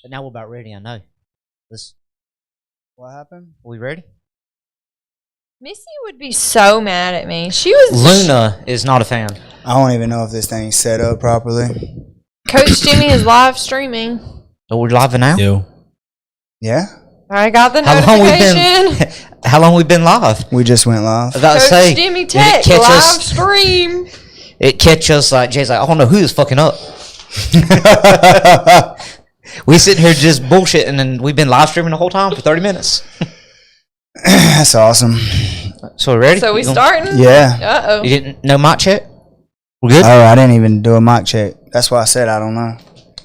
But now we're about ready, I know. What happened? Are we ready? Missy would be so mad at me. She was Luna is not a fan. I don't even know if this thing's set up properly. Coach Jimmy is live streaming. So we're live now? Yo. Yeah? I got the How long notification. How long we been live? We just went live. I was about to Coach say, Jimmy did Tech it catch live us? stream. It catch us like Jay's like, I don't know who is fucking up. We sitting here just bullshitting, and we've been live streaming the whole time for 30 minutes. That's awesome. So we ready? So we starting? Yeah. Uh-oh. You didn't know mic check? We good? Oh, I didn't even do a mic check. That's why I said I don't know.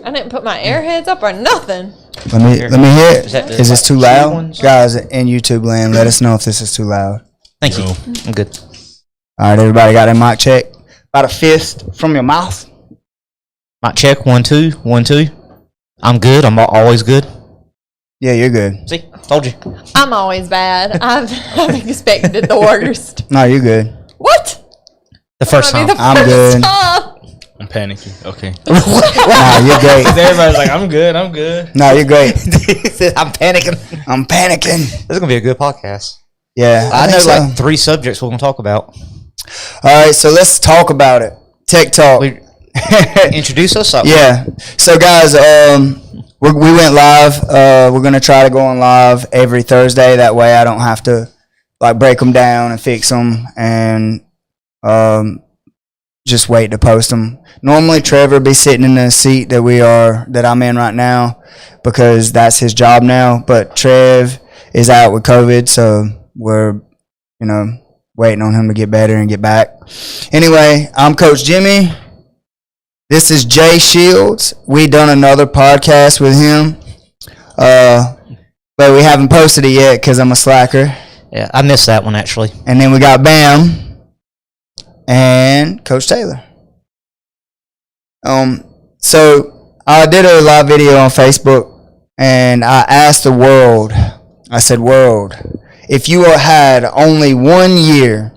I didn't put my airheads up or nothing. Let me hear it. Is that the, Is this too shitty loud? ones? Guys in YouTube land, let us know if this is too loud. Thank you. No. I'm good. All right, everybody got their mic check? About a fist from your mouth. Mic check, 1 2 1 2. I'm good. I'm always good. Yeah, you're good. See, told you. I'm always bad. I've expected the worst. No, you're good. What? The first That'll time. be the I'm first good. time. I'm panicking. Okay. Nah, you're great. Everybody's like, I'm good. I'm good. No, you're great. I'm panicking. I'm panicking. This is gonna be a good podcast. Yeah, I know think so. like 3 subjects we're gonna talk about. All right, so let's talk about it. Tech talk. Introduce us. Up. Yeah. So guys, we went live. We're gonna try to go on live every Thursday. That way, I don't have to like break them down and fix them and just wait to post them. Normally, Trevor be sitting in the seat that I'm in right now because that's his job now. But Trev is out with COVID, so we're waiting on him to get better and get back. Anyway, I'm Coach Jimmy. This is Jay Shields. We done another podcast with him, but we haven't posted it yet because I'm a slacker. Yeah, I missed that one actually. And then we got Bam and Coach Taylor. So I did a live video on Facebook, and I asked the world. I said, "World, if you had only 1 year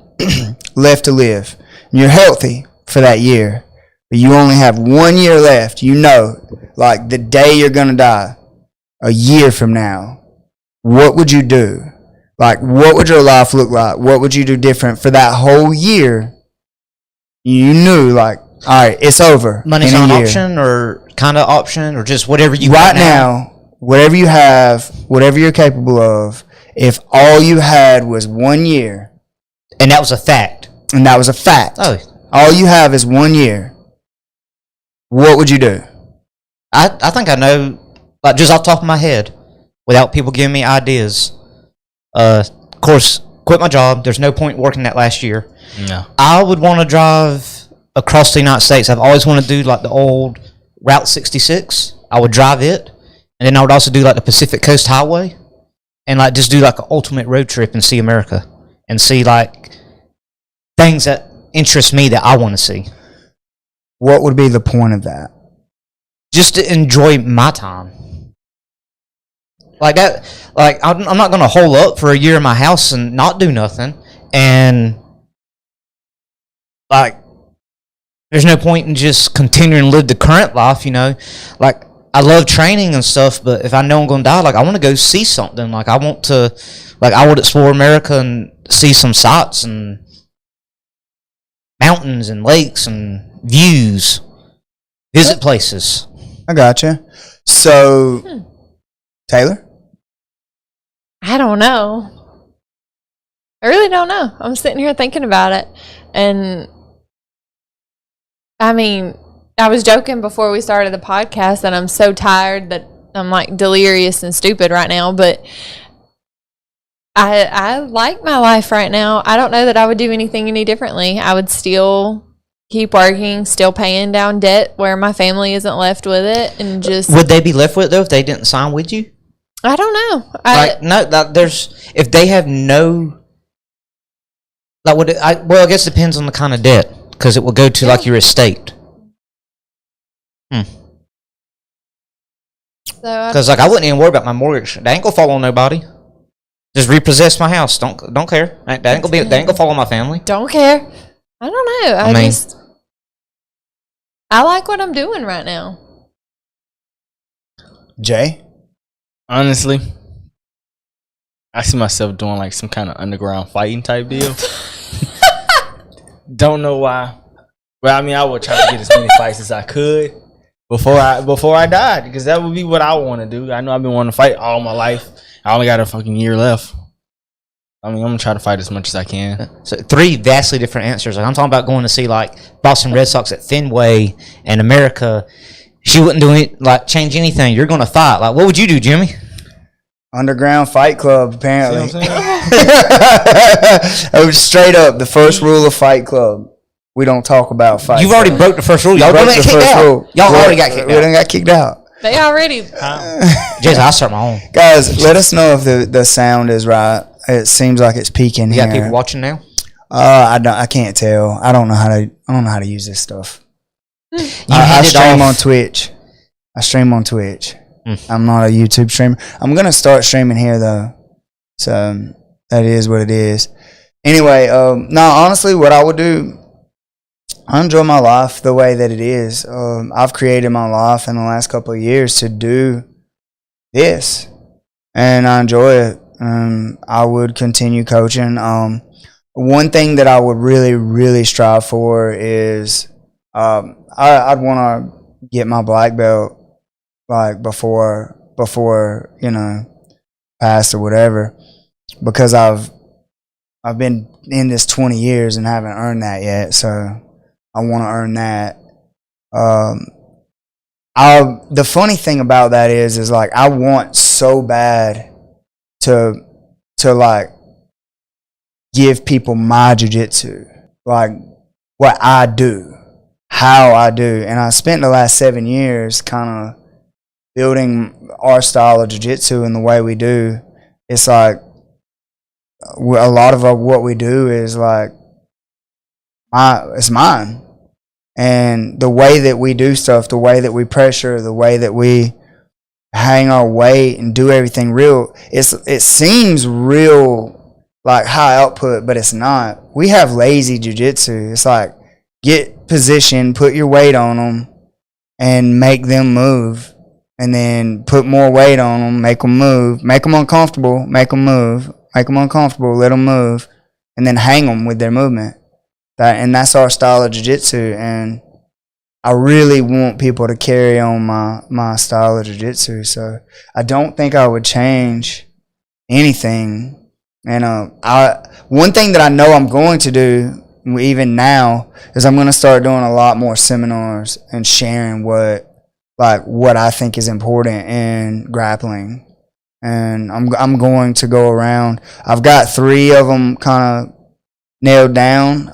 left to live, and you're healthy for that year." But you only have 1 year left, like the day you're going to die, a year from now, what would you do? Like, what would your life look like? What would you do different for that whole year? You knew, like, all right, it's over. Money's not an option or kind of option or just whatever you right got now, whatever you have, whatever you're capable of, if all you had was 1 year. And that was a fact. And that was a fact. Oh. All you have is 1 year. What would you do? I think I know, like just off the top of my head, without people giving me ideas. Of course, quit my job. There's no point working that last year. No. I would want to drive across the United States. I've always wanted to do like the old Route 66. I would drive it. And then I would also do like the Pacific Coast Highway. And like just do like an ultimate road trip and see America. And see like things that interest me that I want to see. What would be the point of that? Just to enjoy my time. Like that, like I'm not going to hole up for a year in my house and not do nothing. And like, there's no point in just continuing to live the current life, Like, I love training and stuff, but if I know I'm going to die, like, I want to go see something. Like, I would explore America and see some sights and mountains and lakes and views, visit places. I gotcha. So, Taylor? I don't know. I really don't know. I'm sitting here thinking about it. And I mean, I was joking before we started the podcast that I'm so tired that I'm like delirious and stupid right now. But I like my life right now. I don't know that I would do anything any differently. I would still keep working, still paying down debt where my family isn't left with it, and just. Would they be left with it though if they didn't sign with you? I don't know. If they have no, like, I guess it depends on the kind of debt because it will go to like your estate. Because like I wouldn't even worry about my mortgage. They ain't gonna fall on nobody. Just repossess my house. Don't care. They ain't gonna fall on my family. Don't care. I don't know. I like what I'm doing right now. Jay? Honestly, I see myself doing like some kind of underground fighting type deal. Don't know why. But I mean, I would try to get as many fights as I could before I died, because that would be what I want to do. I know I've been wanting to fight all my life. I only got a fucking year left. I mean, I'm gonna try to fight as much as I can. So 3 vastly different answers. Like, I'm talking about going to see like Boston Red Sox at Fenway and America. She wouldn't do it, like change anything. You're gonna fight. Like, what would you do, Jimmy? Underground Fight Club, apparently. See what I'm saying? It was straight up the first rule of Fight Club. We don't talk about fight. You've already broke the first rule. Y'all broke done got the kicked first out. rule. Y'all We- already got kicked We done out. got kicked out. They already. Jason, I'll start my own. Guys, let us know if the sound is right. It seems like it's peaking You here. got people watching now? I can't tell. I don't know how to use this stuff. I handed stream off- on Twitch. I stream on Twitch. Mm. I'm not a YouTube streamer. I'm gonna start streaming here though. So that is what it is. Anyway, no, honestly, what I would do, I enjoy my life the way that it is. I've created my life in the last couple of years to do this, and I enjoy it. I would continue coaching. One thing that I would really, really strive for is I'd want to get my black belt like before passed or whatever, because I've been in this 20 years and haven't earned that yet. So I want to earn that. The funny thing about that is like I want so bad to like give people my jiu-jitsu, like what I do, how I do. And I spent the last 7 years kind of building our style of jiu-jitsu and the way we do. It's like a lot of what we do is like it's mine. And the way that we do stuff, the way that we pressure, the way that we hang our weight and do everything real, it seems real, like high output, but it's not. We have lazy jiu-jitsu. It's like get position, put your weight on them, and make them move. And then put more weight on them, make them move, make them uncomfortable, make them move, make them uncomfortable, let them move, and then hang them with their movement. That's our style of jiu-jitsu, and I really want people to carry on my style of jiu-jitsu. So I don't think I would change anything. And one thing that I know I'm going to do even now is I'm going to start doing a lot more seminars and sharing what I think is important in grappling. And I'm going to go around. I've got 3 of them kind of nailed down.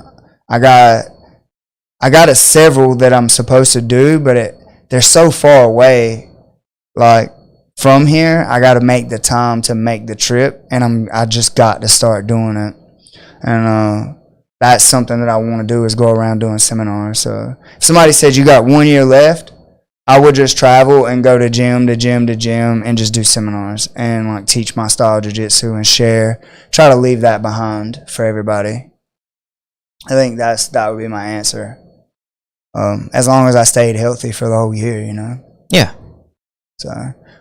I got several that I'm supposed to do, but they're so far away. Like from here, I got to make the time to make the trip, and I just got to start doing it. And that's something that I want to do, is go around doing seminars. So if somebody said you got 1 year left, I would just travel and go to gym to gym to gym and just do seminars and like teach my style of jiu-jitsu and try to leave that behind for everybody. I think that would be my answer. As long as I stayed healthy for the whole year, Yeah. So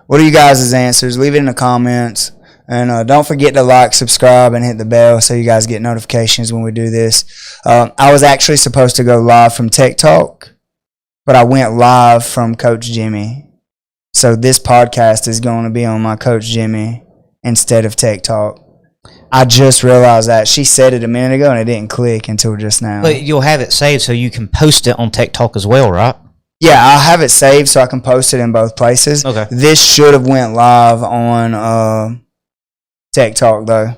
what are you guys' answers? Leave it in the comments. And don't forget to like, subscribe, and hit the bell so you guys get notifications when we do this. I was actually supposed to go live from Tech Talk, but I went live from Coach Jimmy. So this podcast is going to be on my Coach Jimmy instead of Tech Talk. I just realized that. She said it a minute ago, and it didn't click until just now. But you'll have it saved so you can post it on Tech Talk as well, right? Yeah, I'll have it saved so I can post it in both places. Okay. This should have went live on Tech Talk, though.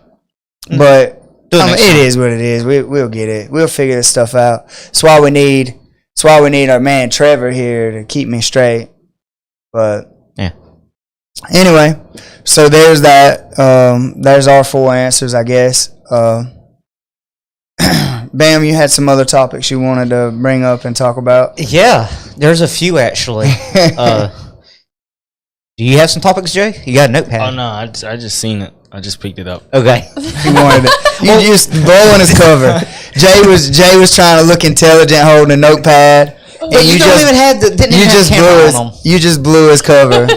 But it is what it is. We'll get it. We'll figure this stuff out. That's why we need our man Trevor here to keep me straight. But yeah. Anyway, so there's that. There's our 4 answers, I guess. Bam, you had some other topics you wanted to bring up and talk about? Yeah, there's a few actually. Do you have some topics, Jay? You got a notepad? Oh no, I just seen it. I just picked it up. Okay. He wanted it. You just blowing his cover. Jay was trying to look intelligent, holding a notepad. And you don't even have the you just blew his cover.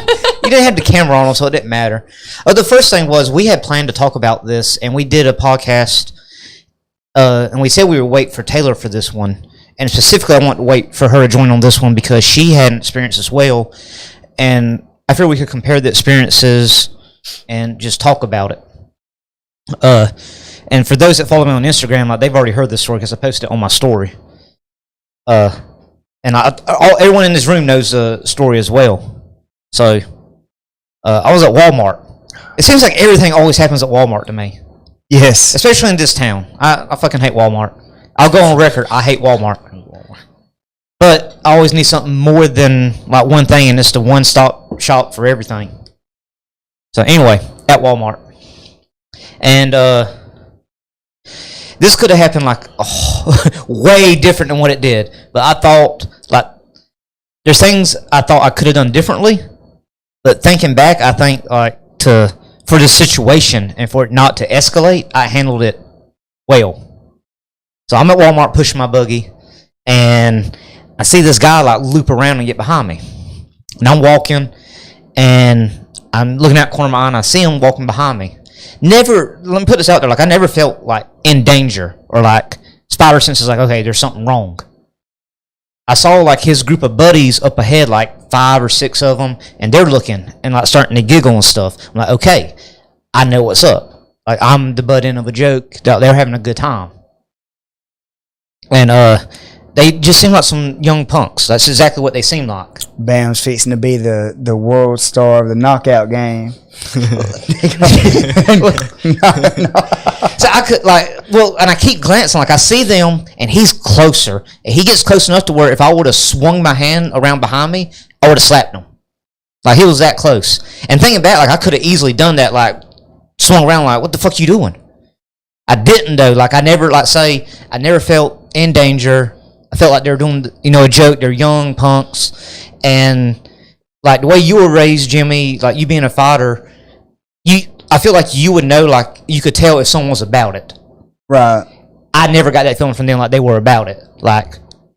You didn't have the camera on, so it didn't matter. The first thing was we had planned to talk about this, and we did a podcast, and we said we would wait for Taylor for this one. And specifically, I want to wait for her to join on this one because she had an experience as well. And I figured we could compare the experiences and just talk about it. And for those that follow me on Instagram, like, they've already heard this story because I posted it on my story. And everyone in this room knows the story as well. So I was at Walmart. It seems like everything always happens at Walmart to me. Yes. Especially in this town. I fucking hate Walmart. I'll go on record, I hate Walmart. But I always need something more than like one thing, and it's the one-stop shop for everything. So anyway, at Walmart. And this could have happened like way different than what it did. But I thought, like, there's things I thought I could have done differently. But thinking back, I think like for this situation and for it not to escalate, I handled it well. So I'm at Walmart pushing my buggy, and I see this guy like loop around and get behind me. And I'm walking, and I'm looking out the corner of my eye, and I see him walking behind me. Never, let me put this out there, like I never felt like in danger or like spider sense is like, okay, there's something wrong. I saw like his group of buddies up ahead, like 5 or 6 of them, and they're looking and like starting to giggle and stuff. I'm like, okay, I know what's up. Like I'm the butt end of a joke. They're having a good time. And they just seem like some young punks. That's exactly what they seem like. Bam's fixing to be the world star of the knockout game. So I could and I keep glancing, like I see them, and he's closer. And he gets close enough to where if I would have swung my hand around behind me, I would have slapped him. Like he was that close. And thinking back, like I could have easily done that, like swung around, like what the fuck you doing? I didn't though. Like I never, I never felt in danger. I felt like they were doing, a joke. They're young punks, and like the way you were raised, Jimmy, like you being a fighter, I feel like you would know, like you could tell if someone was about it. Right. I never got that feeling from them, like they were about it, like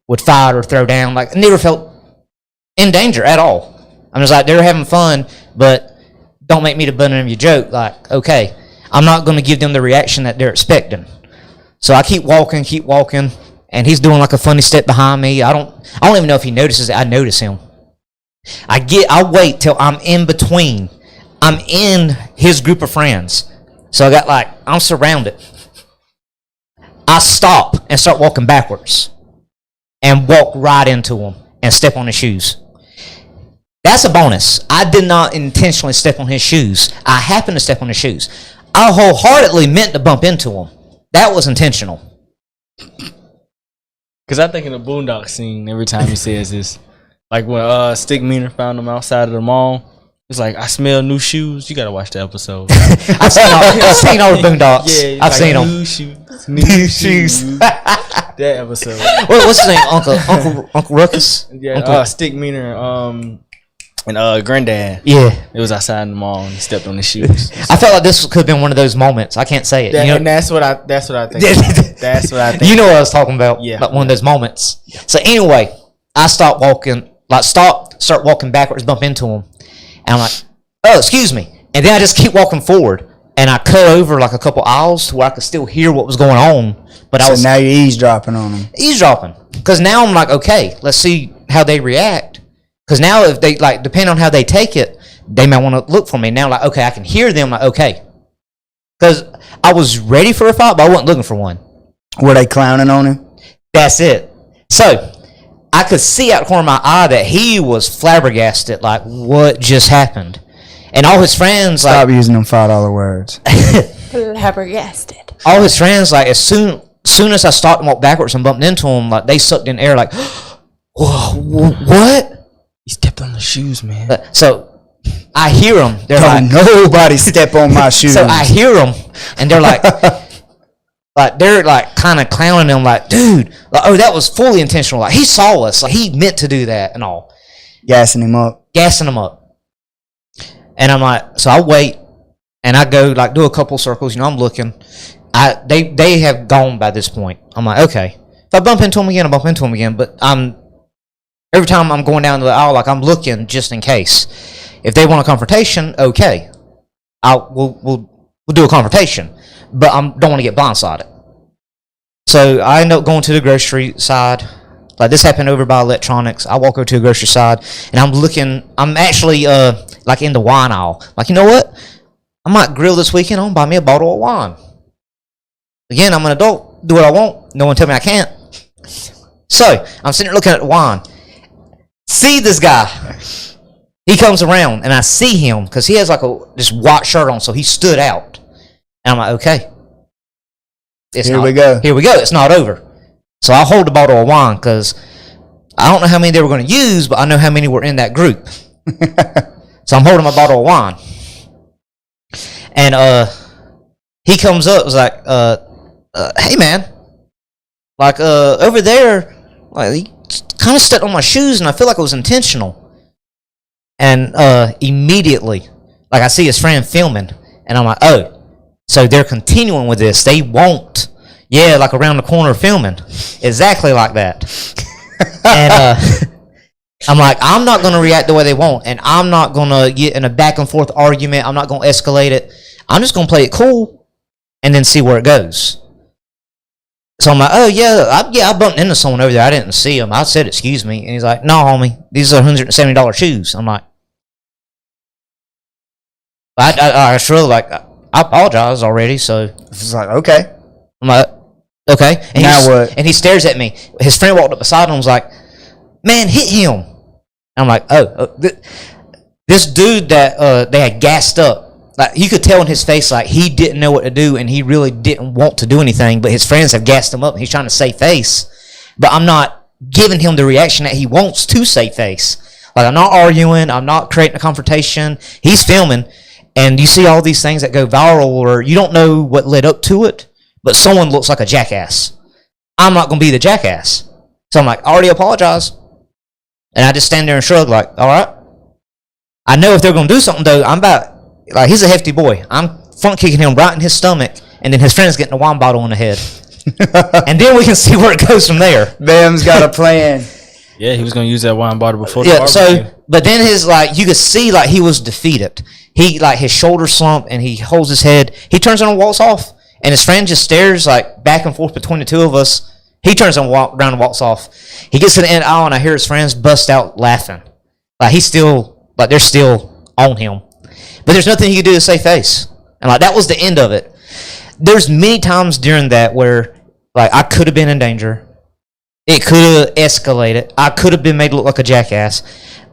would fight or throw down. Like I never felt in danger at all. I'm just like they're having fun, but don't make me the butt end of your joke. Like okay, I'm not going to give them the reaction that they're expecting. So I keep walking, and he's doing like a funny step behind me. I don't even know if he notices that I notice him. I wait till I'm in between. I'm in his group of friends. So I'm surrounded. I stop and start walking backwards and walk right into him and step on his shoes. That's a bonus. I did not intentionally step on his shoes. I happened to step on his shoes. I wholeheartedly meant to bump into him. That was intentional. Because I think in the Boondock scene, every time he says this, like when Stick Meaner found him outside of the mall, it's like, I smell new shoes. You got to watch the episode. I've seen all the Boondocks. Yeah, I've seen them. New shoes. New shoes. That episode. What's his name? Uncle Ruckus? Yeah, Stick Meaner and Granddad. Yeah. It was outside in the mall and he stepped on his shoes. I felt like this could have been one of those moments. I can't say it. And that's what I think. That's what I think. You know what I was talking about. Yeah. Like one of those moments. Yeah. So anyway, I start walking backwards, bump into him. And I'm like, oh, excuse me. And then I just keep walking forward. And I cut over like a couple aisles to where I could still hear what was going on. But so now you're eavesdropping on them. Eavesdropping. Because now I'm like, okay, let's see how they react. Because now if they, like, depending on how they take it, they might want to look for me. Now, like, okay, I can hear them, like, okay. Because I was ready for a fight, but I wasn't looking for one. Were they clowning on him? That's it. So, I could see out the corner of my eye that he was flabbergasted, like, what just happened? And all his friends, Stop using them $5 words. Flabbergasted. All his friends, like, as soon as I stopped and walked backwards and bumped into him, like, they sucked in air, like, whoa, what? He stepped on the shoes, man. So I hear them. They're Don't nobody step on my shoes. So I hear them, and they're like, they're kind of clowning him, like, dude, like, oh, that was fully intentional. Like he saw us, like he meant to do that and all. Gassing him up. And I'm like, so I wait, and I go like do a couple circles. I'm looking. They have gone by this point. I'm like, okay, if I bump into him again, I bump into him again. But every time I'm going down the aisle, like I'm looking just in case. If they want a confrontation, okay, we'll do a confrontation, but I don't want to get blindsided. So I end up going to the grocery side. Like this happened over by electronics. I walk over to the grocery side and I'm actually like in the wine aisle. Like, you know what? I might grill this weekend. I'm gonna buy me a bottle of wine. Again, I'm an adult. Do what I want. No one tell me I can't. So I'm sitting there looking at the wine. See this guy. He comes around and I see him because he has like this white shirt on, so he stood out. And I'm like, okay. Here we go. Here we go. It's not over. So I hold the bottle of wine because I don't know how many they were going to use, but I know how many were in that group. So I'm holding my bottle of wine. And he comes up, was like, hey man, like over there, like he kind of stepped on my shoes, and I feel like it was intentional. And immediately, like I see his friend filming, and I'm like, oh, so they're continuing with this. They won't, yeah, like around the corner filming, exactly like that. And I'm like, I'm not going to react the way they want, and I'm not going to get in a back and forth argument. I'm not going to escalate it. I'm just going to play it cool and then see where it goes. So I'm like, oh, I bumped into someone over there. I didn't see him. I said, excuse me. And he's like, no, homie, these are $170 shoes. I'm like, I sure, like, I apologize already, so. It's like, okay. I'm like, okay. And now what? And he stares at me. His friend walked up beside him and was like, man, hit him. And I'm like, this dude that they had gassed up, like you could tell in his face, like he didn't know what to do and he really didn't want to do anything, but his friends have gassed him up and he's trying to save face. But I'm not giving him the reaction that he wants to save face. Like I'm not arguing, I'm not creating a confrontation. He's filming, and you see all these things that go viral or you don't know what led up to it, but someone looks like a jackass. I'm not going to be the jackass. So I'm like, I already apologize. And I just stand there and shrug like, all right. I know if they're going to do something, though, like, he's a hefty boy. I'm front kicking him right in his stomach, and then his friend's getting a wine bottle in the head. And then we can see where it goes from there. Bam's got a plan. Yeah, he was going to use that wine bottle before the Yeah, barbecue. so, but then you could see, like, he was defeated. He, like, his shoulders slump, and he holds his head. He turns around and walks off, and his friend just stares, like, back and forth between the two of us. He turns around and walks off. He gets to the end aisle, and I hear his friends bust out laughing. Like, they're still on him. But there's nothing he could do to save face. And, like, that was the end of it. There's many times during that where, like, I could have been in danger. It could have escalated. I could have been made to look like a jackass.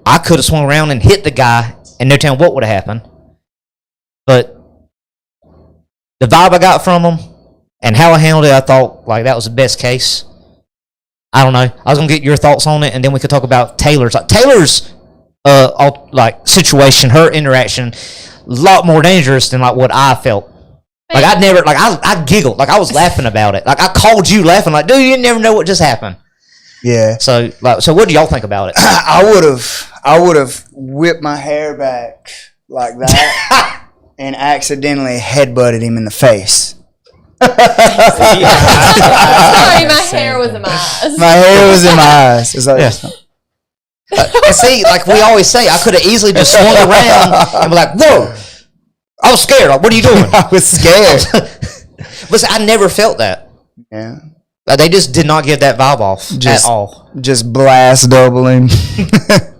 I could have swung around and hit the guy, and no telling what would have happened. But the vibe I got from him and how I handled it, I thought, like, that was the best case. I don't know. I was going to get your thoughts on it, and then we could talk about Taylor's. Like, Taylor's situation, her interaction, a lot more dangerous than, like, what I felt. Like, I giggled. Like, I was laughing about it. Like, I called you laughing. Like, dude, you never know what just happened. Yeah. So what do y'all think about it? I would have whipped my hair back like that and accidentally headbutted him in the face. Sorry, my hair was in my eyes. My hair was in my eyes. It's like, And see, like we always say, I could have easily just swung around and be like, whoa, I was scared. Like, what are you doing? I was scared. But see, I never felt that. Yeah. They just did not give that vibe off at all. Just blast double him.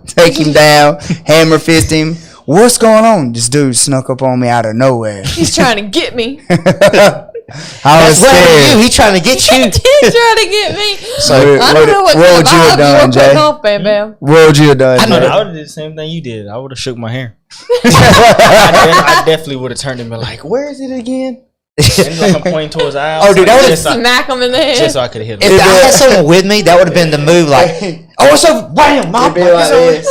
Take him down. Hammer fist him. What's going on? This dude snuck up on me out of nowhere. He's trying to get me. I was scared. He's trying to get you. He did try to get me. So I don't know what would you have done, Jay? Off, Bam. What would you have done? I would have did the same thing you did. I would have shook my hair. I definitely would have turned and been like, where is it again? And like I'm pointing towards the aisle. Oh, dude, that would Smack him in the head. just so I could have hit If him. I had someone with me, that would have been the move. Like, oh, it's over. Wham! It'd be like this.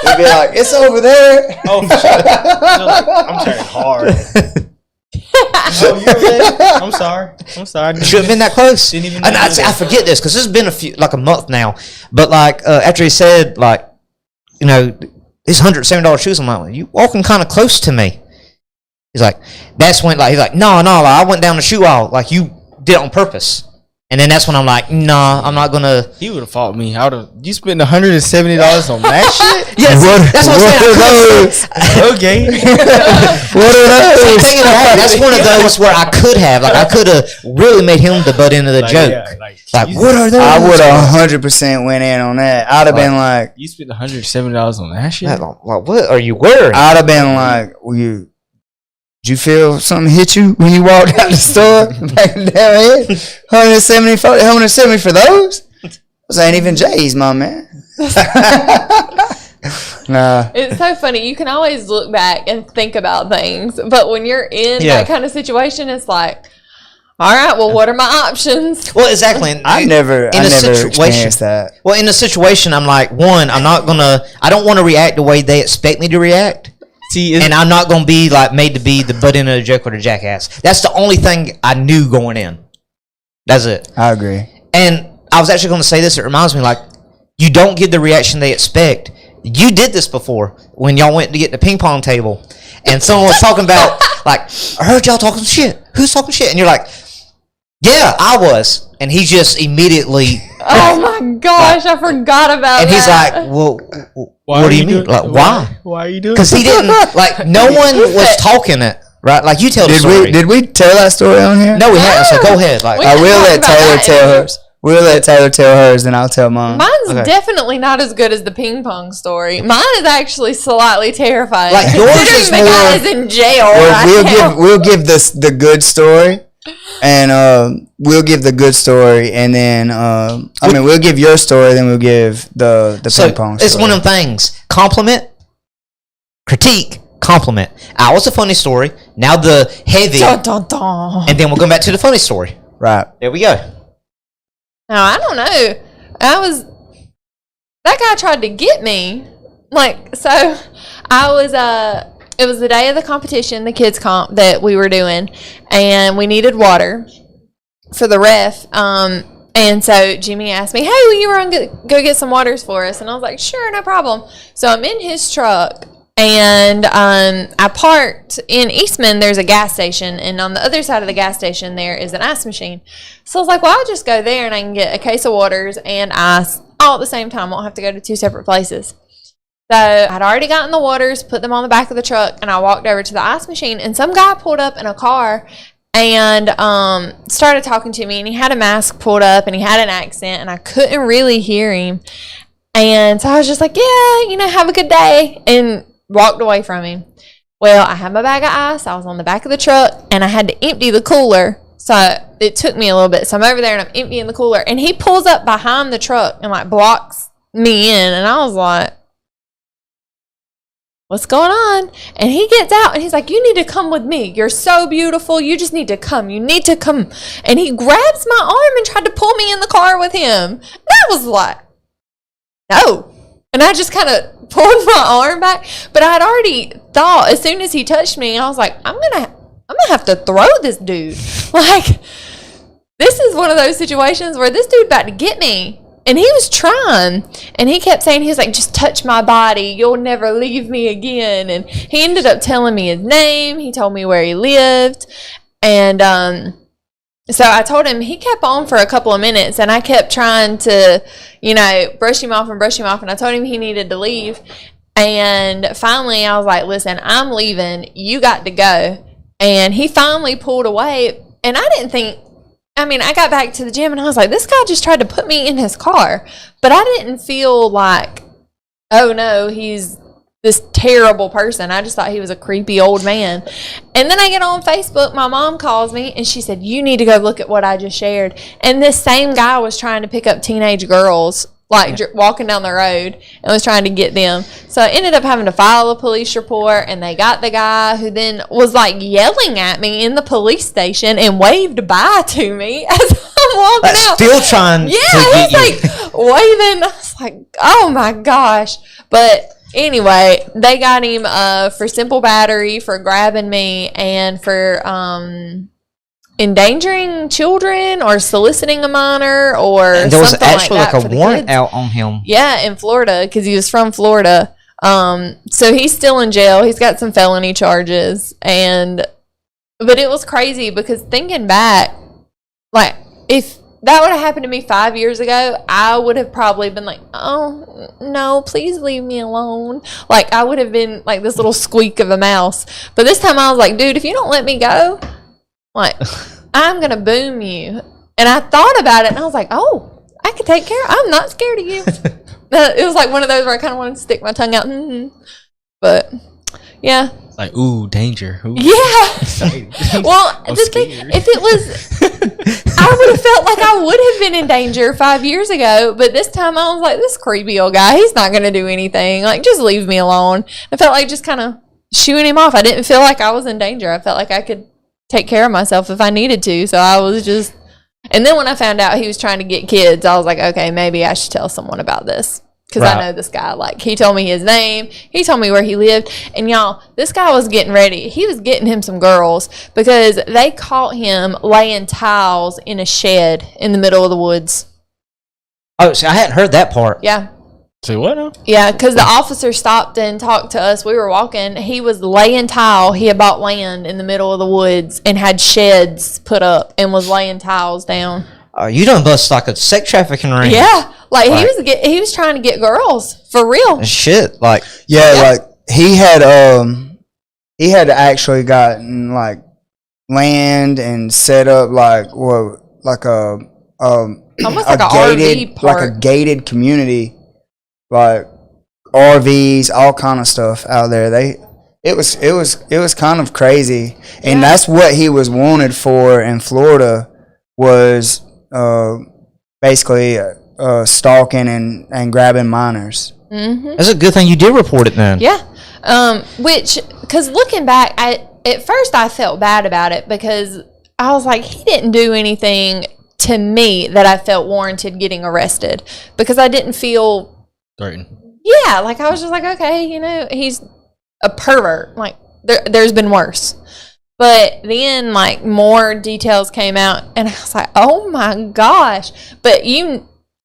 It'd be like, it's over there. Oh, for sure. Like, I'm turning hard. Oh, you over there? I'm sorry. Should have been that close. Didn't even And know I forget this because this has been a month now. But like after he said like, you know, these $170 shoes, I'm like, you walking kind of close to me. He's like, that's when like he's like, no, like, I went down the shoe aisle like you did it on purpose. And then that's when I'm like, nah, I'm not gonna. He would have fought me. You spent $170 on that shit? Yes, that's what I'm saying. Okay. What are So those? thinking about it, that's one of those where I could have, like, I could have really made him the butt end of the joke. Yeah, Like, what are those? I would have 100% went in on that. I'd have been like, You spent $170 on that shit? Like, what are you wearing? I'd have been like, did you feel something hit you when you walked out the store? Back in the damn head? 170 for those? Those ain't even J's, my man. Nah. It's so funny. You can always look back and think about things, but when you're in that kind of situation, it's like, all right, well, what are my options? Well, exactly. And I never experienced that. Well, in a situation, I'm like, one, I don't want to react the way they expect me to react. And I'm not going to be like made to be the butt end of the joke or the jackass. That's the only thing I knew going in. That's it. I agree. And I was actually going to say this. It reminds me, like, you don't get the reaction they expect. You did this before when y'all went to get the ping pong table. And someone was talking about, like, I heard y'all talking shit. Who's talking shit? And you're like, yeah, I was. And he just immediately. Oh my gosh, I forgot about that. And he's like, well, what do you mean? Like, why? Why are you doing Because he didn't, like, no one was talking it, right? Like, you tell the story. Did we tell that story on here? No, we haven't, so go ahead. Like, I will let Taylor tell hers. We'll let Taylor tell hers, and I'll tell mine. Mine's definitely not as good as the ping pong story. Mine is actually slightly terrifying. Like, yours is the more. guy is in jail We'll give this the good story, and we'll give the good story, and then we'll give your story, then we'll give the ping pong story. It's one of them things. Compliment, critique, compliment. What's a funny story? Now the heavy, Dun, dun, dun. and then we'll go back to the funny story. Right. There we go. Now, I don't know. That guy tried to get me. Like, so I was, it was the day of the competition, the kids comp that we were doing, and we needed water for the ref. And so Jimmy asked me, hey, will you run go get some waters for us? And I was like, sure, no problem. So I'm in his truck. And I parked in Eastman. There's a gas station, and on the other side of the gas station there is an ice machine. So I was like, well, I'll just go there and I can get a case of waters and ice all at the same time. I won't have to go to two separate places. So I'd already gotten the waters, put them on the back of the truck, and I walked over to the ice machine, and some guy pulled up in a car and started talking to me, and he had a mask pulled up and he had an accent, and I couldn't really hear him. And so I was just like, yeah, have a good day, and walked away from him. Well, I had my bag of ice. I was on the back of the truck, and I had to empty the cooler. So it took me a little bit. So I'm over there, and I'm emptying the cooler. And he pulls up behind the truck and, like, blocks me in. And I was like, what's going on? And he gets out, and he's like, you need to come with me. You're so beautiful. You just need to come. You need to come. And he grabs my arm and tried to pull me in the car with him. And I was like, no. And I just kind of pulled my arm back. But I had already thought, as soon as he touched me, I was like, I'm gonna have to throw this dude. Like, this is one of those situations where this dude about to get me. And he was trying. And he kept saying, he was like, just touch my body. You'll never leave me again. And he ended up telling me his name. He told me where he lived. And so I told him. He kept on for a couple of minutes, and I kept trying to, brush him off. And I told him he needed to leave. And finally, I was like, listen, I'm leaving. You got to go. And he finally pulled away. And I didn't think, I got back to the gym, and I was like, this guy just tried to put me in his car. But I didn't feel like, oh, no, he's this terrible person. I just thought he was a creepy old man. And then I get on Facebook. My mom calls me, and she said, you need to go look at what I just shared. And this same guy was trying to pick up teenage girls, walking down the road, and was trying to get them. So I ended up having to file a police report, and they got the guy, who then was yelling at me in the police station and waved bye to me as I'm walking out. Still trying to get he's waving. I was like, oh my gosh. But anyway, they got him for simple battery, for grabbing me, and for endangering children or soliciting a minor or something like that. There was actually a warrant kids. out on him. Yeah, in Florida, because he was from Florida. So he's still in jail. He's got some felony charges. But it was crazy because thinking back, if that would have happened to me 5 years ago, I would have probably been like, oh, no, please leave me alone. Like, I would have been like this little squeak of a mouse. But this time I was like, dude, if you don't let me go, like, I'm going to boom you. And I thought about it, and I was like, oh, I can take care of I'm not scared of you. It was like one of those where I kind of wanted to stick my tongue out. But, yeah. It's like, ooh, danger. Ooh. Yeah. Well, I'm the thing, scared. if it was, I would have felt like I would have been in danger 5 years ago. But this time I was like, this creepy old guy, he's not going to do anything. Like, just leave me alone. I felt like just kind of shooing him off. I didn't feel like I was in danger. I felt like I could take care of myself if I needed to. So I was just, and then when I found out he was trying to get kids, I was like, okay, maybe I should tell someone about this. Because I know this guy. Like, he told me his name. He told me where he lived. And, y'all, this guy was getting ready. He was getting him some girls because they caught him laying tiles in a shed in the middle of the woods. Oh, see, I hadn't heard that part. Yeah. Say what now? Yeah, because the officer stopped and talked to us. We were walking. He was laying tile. He had bought land in the middle of the woods and had sheds put up and was laying tiles down. You done bust like a sex trafficking ring. Yeah. Like, he was trying to get girls for real. Shit, like like he had actually gotten like land and set up like a Almost like a RV park. like a gated community, like RVs, all kind of stuff out there. It was kind of crazy, and that's what he was wanted for in Florida, was basically stalking and grabbing minors. Mm-hmm. that's a good thing you did report it then. Yeah. Because looking back, at first I felt bad about it because I was like, he didn't do anything to me that I felt warranted getting arrested, because I didn't feel Threatened. Yeah, like, I was just like, okay, he's a pervert. Like, there's been worse. But then, like, more details came out, and I was like, oh my gosh. But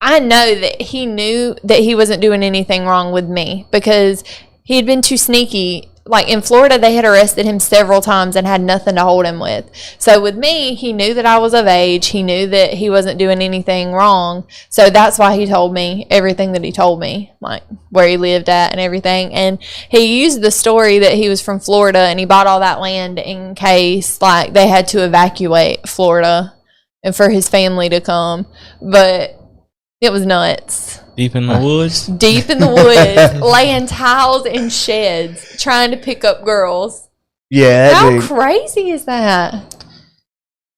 I know that he knew that he wasn't doing anything wrong with me, because he had been too sneaky. Like, in Florida, they had arrested him several times and had nothing to hold him with. So with me, he knew that I was of age. He knew that he wasn't doing anything wrong. So that's why he told me everything that he told me, like where he lived at and everything. And he used the story that he was from Florida and he bought all that land in case, like, they had to evacuate Florida and for his family to come. But it was nuts. Deep in the woods. Deep in the woods, laying tiles in sheds, trying to pick up girls. Yeah, How crazy is that?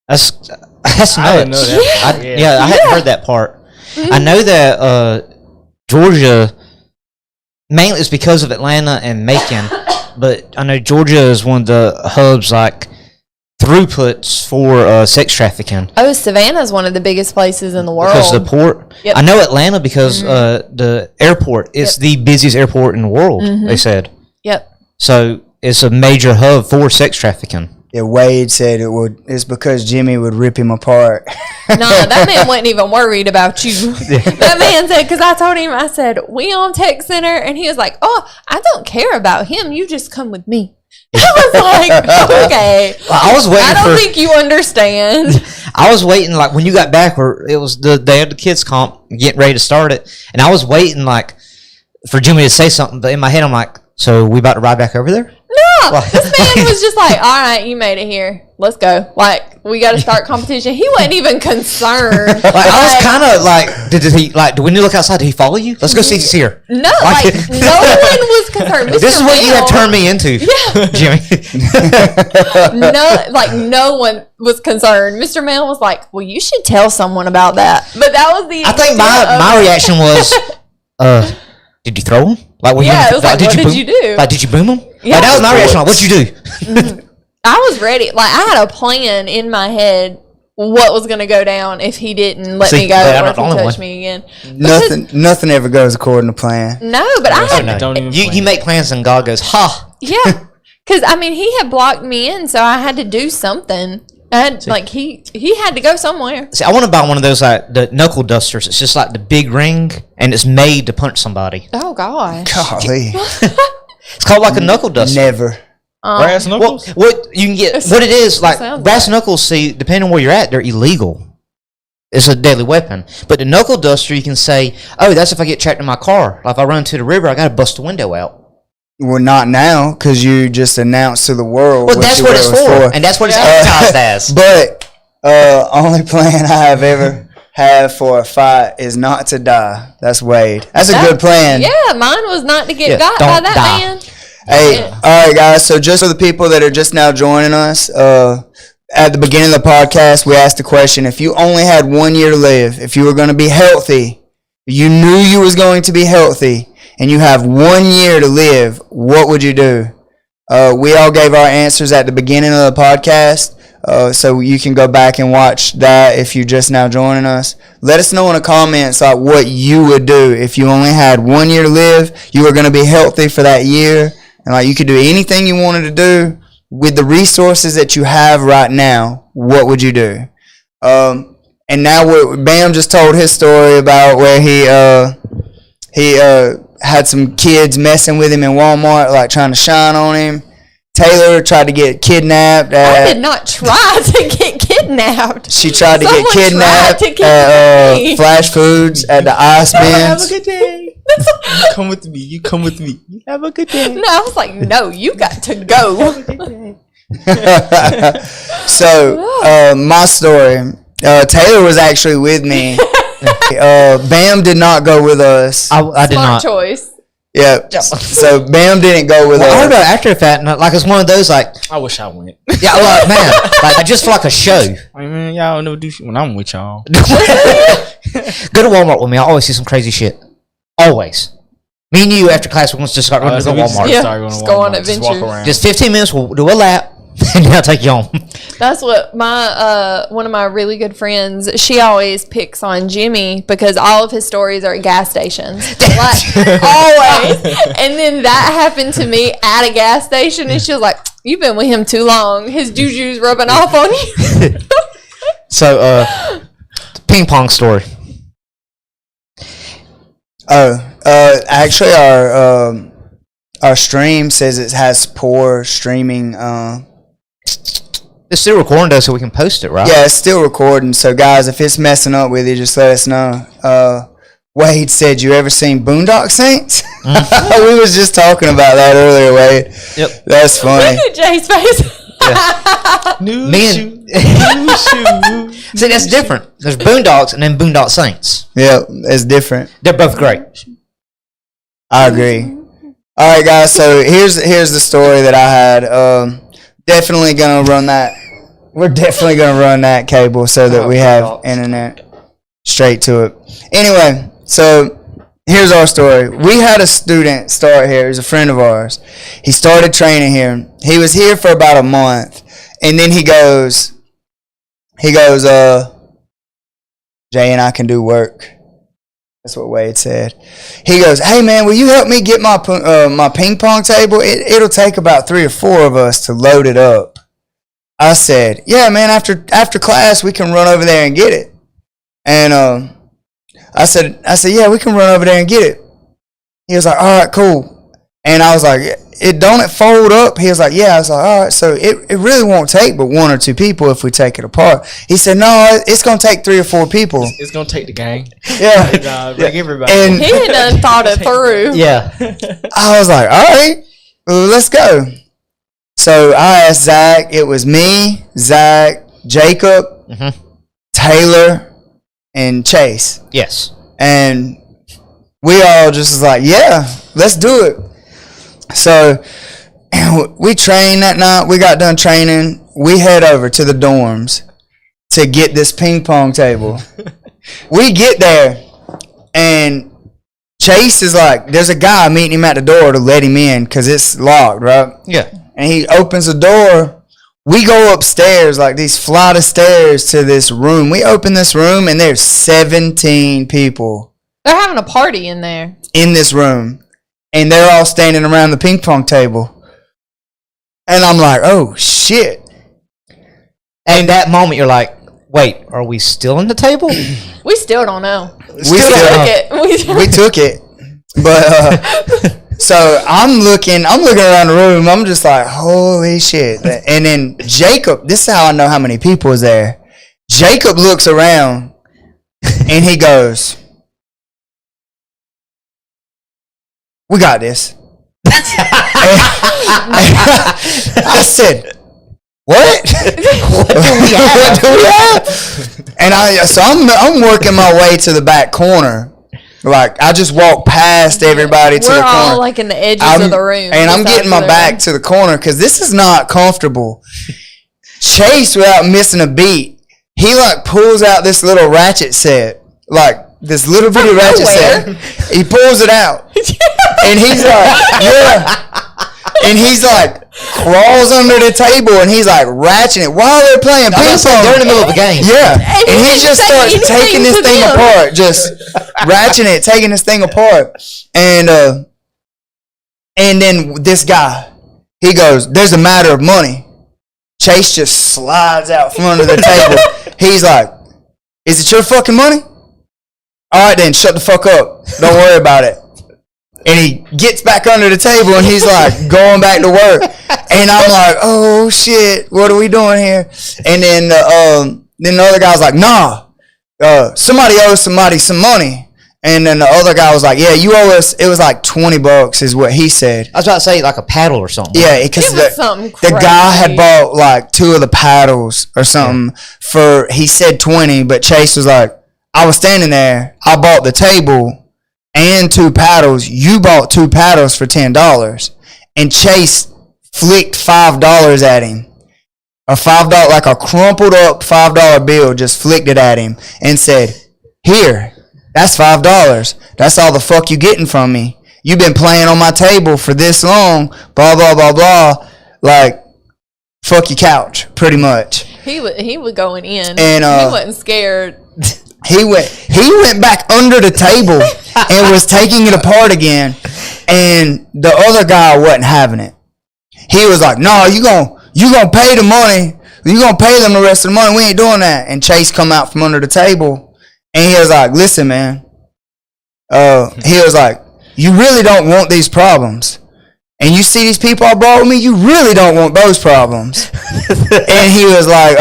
That's nuts. I didn't know that. Yeah, I hadn't heard that part. Mm-hmm. I know that Georgia, mainly it's because of Atlanta and Macon, but I know Georgia is one of the hubs, like, throughputs for sex trafficking. Oh, Savannah's one of the biggest places in the world. Because of the port. Yep. I know Atlanta because the airport, it's the busiest airport in the world, they said. Yep. So it's a major hub for sex trafficking. Yeah, Wade said it's because Jimmy would rip him apart. No, that man wasn't even worried about you. That man said, because I told him, I said, we on tech center, and he was like, oh, I don't care about him. You just come with me. I was like, okay. I was waiting I don't think you understand. I was waiting, like, when you got back, where it was they had the kids comp, getting ready to start it, and I was waiting, like, for Jimmy to say something, but in my head, I'm like, so we about to ride back over there? No, this man was just like, all right, you made it here. Let's go. Like, we got to start competition. He wasn't even concerned. Like, I was kind of like, did he, like, when you look outside, did he follow you? Let's go see if he's here. No, like, no one was concerned. Mr. This is what you have Mel- turned me into, Jimmy. No one was concerned. Mr. Mail was like, well, you should tell someone about that. But that was the I think my reaction was, did you throw him? Like, when it was like, what did boom? you do? Like, did you boom him? Yeah, Like, that was my reaction. Like, what'd you do? I was ready. Like, I had a plan in my head what was going to go down if he didn't let me go or if he touched me again. Nothing ever goes according to plan. No, but I had... Don't even You make plans and God goes, ha. Yeah. Because, I mean, he had blocked me in, so I had to do something. I had, like, he had to go somewhere. See, I want to buy one of those, like, the knuckle dusters. It's just like the big ring, and it's made to punch somebody. Oh, gosh. Golly. It's called, like, a knuckle duster. Never. Brass knuckles? What you can get, what it is, like, Sounds brass like- knuckles, see, depending on where you're at, they're illegal. It's a deadly weapon. But the knuckle duster, you can say, oh, that's if I get trapped in my car. Like if I run to the river, I got to bust the window out. Well, not now, because you just announced to the world. Well, that's what it's for. And that's what it's advertised as. But only plan I have ever had for a fight is not to die. That's Wade. That's a good plan. Yeah, mine was not to get got by that man. Hey, all right, guys. So just for the people that are just now joining us, at the beginning of the podcast, we asked the question: if you only had 1 year to live, if you were going to be healthy, you knew you was going to be healthy, and you have 1 year to live, what would you do? We all gave our answers at the beginning of the podcast, so you can go back and watch that if you're just now joining us. Let us know in the comments like what you would do if you only had 1 year to live. You were going to be healthy for that year, and like you could do anything you wanted to do with the resources that you have right now. What would you do? And now Bam just told his story about where he had some kids messing with him in Walmart, like trying to shine on him. Taylor tried to get kidnapped. I did not try to get kidnapped. She tried to get kidnapped at Flash Foods at the ice bins. Have a good day. You come with me. You come with me. You have a good day. No, I was like, no, you got to go. So, my story. Taylor was actually with me. Bam did not go with us. I did not. Smart choice. Yeah. So Bam didn't go with us. I heard about after the fact, like it's one of those like. I wish I went. Yeah, like man, like just for like a show. I mean, y'all never do shit when I'm with y'all. Go to Walmart with me. I always see some crazy shit. Always. Me and you after class, we're going to just start running to the Walmart. Yeah, just go on adventures. Just 15 minutes, we'll do a lap, and then I'll take you home. That's what my one of my really good friends, she always picks on Jimmy because all of his stories are at gas stations. Like, always. And then that happened to me at a gas station, and she was like, you've been with him too long. His juju's rubbing off on you. So, the ping pong story. Actually, our stream says it has poor streaming. It's still recording though, so we can post it, right? Yeah, it's still recording. So, guys, if it's messing up with you, just let us know. Wade said, "You ever seen Boondock Saints?" We was just talking about that earlier, Wade. Yep, that's funny. Look at Jay's face. Yeah. New shoe. See, that's different. There's Boondocks and then Boondock Saints. Yeah, it's different. They're both great. I agree. All right, guys. So here's the story that I had. Definitely gonna run that. We're definitely gonna run that cable so that we have internet straight to it. Anyway, so here's our story. We had a student start here. He's a friend of ours. He started training here. He was here for about a month, and then he goes, Jay and I can do work. That's what Wade said. He goes, hey man, will you help me get my ping pong table? It'll take about 3 or 4 of us to load it up. I said, yeah man, after class we can run over there and get it. And I said, yeah, we can run over there and get it. He was like, all right, cool. And I was like, don't it fold up? He was like, yeah. I was like, all right, so it really won't take but 1 or 2 people if we take it apart. He said, no, it's going to take 3 or 4 people. It's going to take the gang. Yeah. Bring everybody. And he had done thought it through. Yeah. I was like, all right, let's go. So I asked Zach. It was me, Zach, Jacob, Taylor, and Chase. Yes. And we all just was like, yeah, let's do it. So we trained that night. We got done training. We head over to the dorms to get this ping pong table. We get there, and Chase is like, there's a guy meeting him at the door to let him in because it's locked, right? Yeah. And he opens the door. We go upstairs, like these flight of stairs to this room. We open this room, and there's 17 people. They're having a party in there. In this room. And they're all standing around the ping pong table. And I'm like, oh, shit. And that moment, you're like, wait, are we still on the table? We still don't know. We took it. But, so I'm looking around the room. I'm just like, holy shit. And then Jacob, this is how I know how many people is there. Jacob looks around And he goes, "We got this." I said, "What? What do we have?" And I'm working my way to the back corner. Like, I just walked past everybody to the corner. We're all like in the edges of the room. And I'm getting my back to the corner because this is not comfortable. Chase, without missing a beat, he like pulls out this little ratchet set. Like, this little bitty ratchet set. He pulls it out. And he's like, yeah. And he's like, crawls under the table and he's like ratcheting it while they're playing ping pong. They're in the middle of the game. Yeah. And he just starts taking this thing apart. Just ratcheting it, taking this thing apart. And then this guy, he goes, "There's a matter of money." Chase just slides out from under the table. He's like, "Is it your fucking money? All right then, shut the fuck up. Don't worry about it." And he gets back under the table and he's like going back to work. And I'm like, "Oh shit, what are we doing here?" And then the other guy was like, "Nah, somebody owes somebody some money." And then the other guy was like, "Yeah, you owe us." It was like $20 is what he said. I was about to say like a paddle or something. Yeah, because the guy had bought like 2 of the paddles or something for, he said 20, but Chase was like, "I was standing there, I bought the table and 2 paddles. You bought 2 paddles for $10. And Chase flicked $5 at him. A $5, like a crumpled up $5 bill, just flicked it at him and said, "Here, that's $5. That's all the fuck you getting from me. You've been playing on my table for this long, blah, blah, blah, blah. Like, fuck your couch," pretty much. He was going in. And he wasn't scared. He went back under the table and was taking it apart again. And the other guy wasn't having it. He was like, "No, you gonna pay the money. You gonna pay them the rest of the money. We ain't doing that." And Chase come out from under the table and he was like, "Listen, man." He was like, "You really don't want these problems. And you see these people I brought with me, you really don't want those problems." And he was like,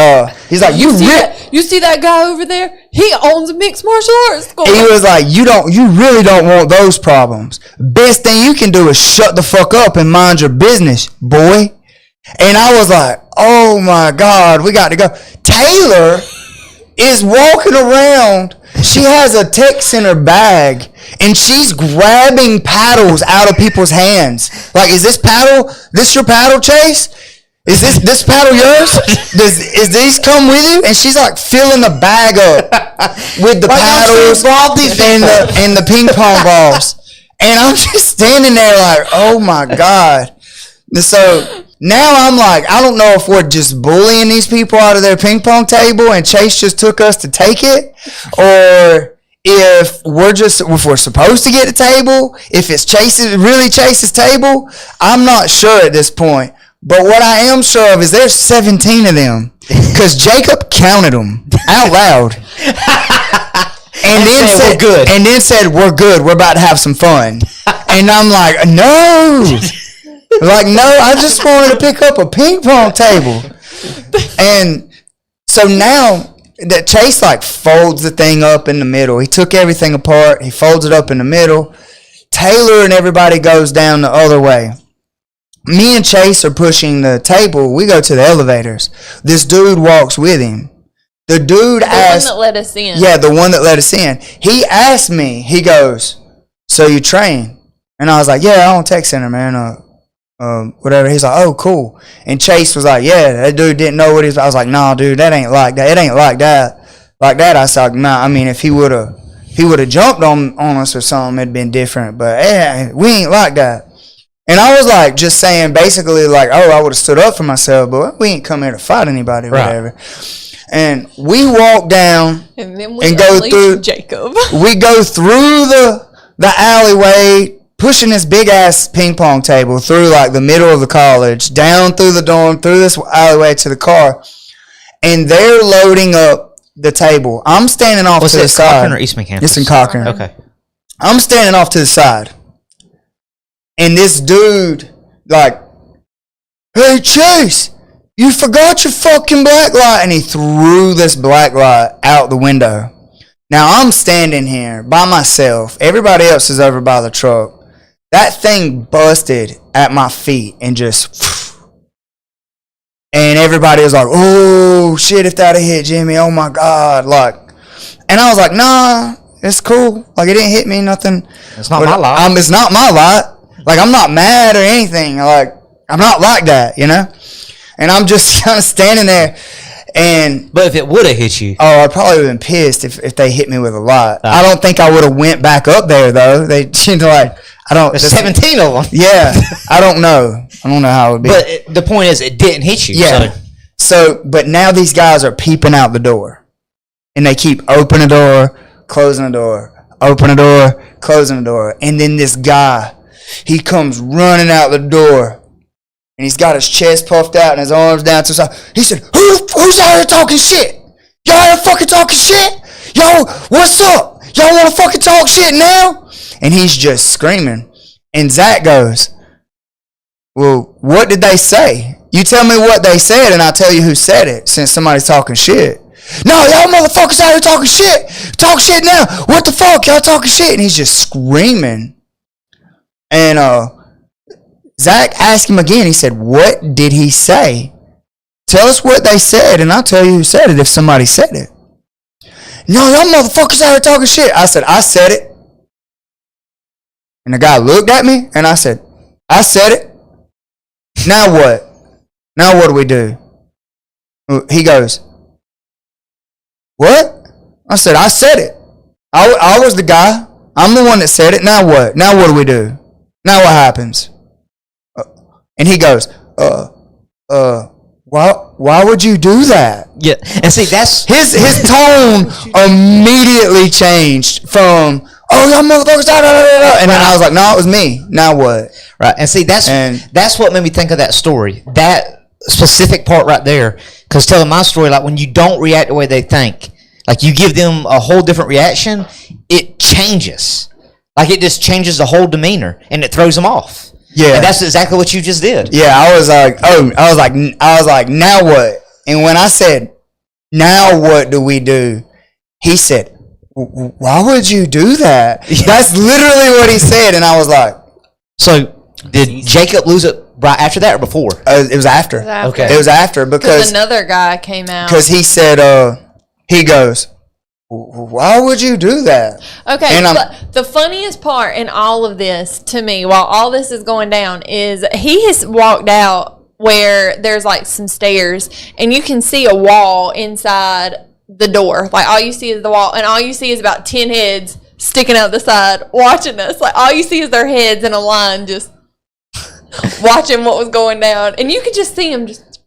he's like, "You see that guy over there? He owns a mixed martial arts school." He was like, you really don't want those problems. Best thing you can do is shut the fuck up and mind your business, boy." And I was like, "Oh my God, we got to go." Taylor is walking around. She has a text in her bag and she's grabbing paddles out of people's hands. Like, "Is this your paddle, Chase? Is this paddle yours? Is these come with you?" And she's like filling the bag up with the paddles and the ping pong balls. And I'm just standing there like, "Oh my God." And so now I'm like, I don't know if we're just bullying these people out of their ping pong table and Chase just took us to take it, or if we're supposed to get a table, if it's really Chase's table. I'm not sure at this point. But what I am sure of is there's 17 of them, because Jacob counted them out loud. And then said, "Good." And then said, "We're good. We're about to have some fun." And I'm like, "No." Like, "No, I just wanted to pick up a ping pong table." And so now that Chase like folds the thing up in the middle. He took everything apart. He folds it up in the middle. Taylor and everybody goes down the other way. Me and Chase are pushing the table. We go to the elevators. This dude walks with him. The dude asked... The one that let us in. Yeah, the one that let us in. He asked me, he goes, "So you train?" And I was like, "Yeah, I own tech center, man. Whatever." He's like, "Oh, cool." And Chase was like, "Yeah, that dude didn't know what he was." I was like, "Nah, dude, that ain't like that. It ain't like that." Like that, I said, "Nah, I mean, if he would have jumped on us or something, it'd been different. But yeah, we ain't like that." And I was like, just saying basically like, "Oh, I would have stood up for myself, but we ain't come here to fight anybody," or whatever. And we walk down and then we go through Jacob. We go through the alleyway, pushing this big ass ping pong table through like the middle of the college, down through the dorm, through this alleyway to the car, and they're loading up the table. I'm standing off to the side. Cochran or Eastman campus? It's in Cochran. Okay. I'm standing off to the side, and this dude like, "Hey Chase, you forgot your fucking black light," and he threw this black light out the window. Now I'm standing here by myself. Everybody else is over by the truck. That thing busted at my feet and just, and everybody was like, "Oh shit! If that had hit Jimmy, oh my god!" Like, and I was like, "Nah, it's cool. Like, it didn't hit me, nothing. It's not my lot. It's not my lot. Like, I'm not mad or anything. Like, I'm not like that, you know." And I'm just kind of standing there. But if it would have hit you, I'd probably have been pissed if they hit me with a lot. I don't think I would have went back up there though. They, like, I don't. There's 17 of them. Yeah, I don't know. I don't know how it would be. But the point is, it didn't hit you. Yeah. So, but now these guys are peeping out the door, and they keep opening the door, closing the door, open the door, closing the door, and then this guy, he comes running out the door. And he's got his chest puffed out and his arms down to the side. He said, who's out here talking shit? Y'all out here fucking talking shit? Yo, what's up? Y'all want to fucking talk shit now? And he's just screaming. And Zach goes, well, what did they say? You tell me what they said and I'll tell you who said it, since somebody's talking shit. No, y'all motherfuckers out here talking shit. Talk shit now. What the fuck? Y'all talking shit. And he's just screaming. And, Zach asked him again. He said, what did he say? Tell us what they said, and I'll tell you who said it if somebody said it. No, y'all motherfuckers out here talking shit. I said, I said it. And the guy looked at me, and I said, I said it. Now what? Now what do we do? He goes, what? I said, I said it. I was the guy. I'm the one that said it. Now what? Now what do we do? Now what happens? And he goes, why would you do that? Yeah, and see, that's his tone immediately changed from, oh, y'all motherfuckers, da, da, da, da. And then I was like, no, it was me. Now what? Right, and see, that's what made me think of that story, that specific part right there. Because telling my story, like when you don't react the way they think, like you give them a whole different reaction, it changes. Like it just changes the whole demeanor, and it throws them off. Yeah, and that's exactly what you just did. Yeah, I was like, now what? And when I said, now what do we do? He said, why would you do that? Yeah. That's literally what he said, and I was like, so did Jacob lose it right after that or before? It was after. Okay, it was after because another guy came out because he said, he goes, why would you do that? Okay, but the funniest part in all of this to me, while all this is going down, is he has walked out where there's like some stairs and you can see a wall inside the door. Like all you see is the wall, and all you see is about 10 heads sticking out the side watching us. Like all you see is their heads in a line just watching what was going down, and you could just see them just.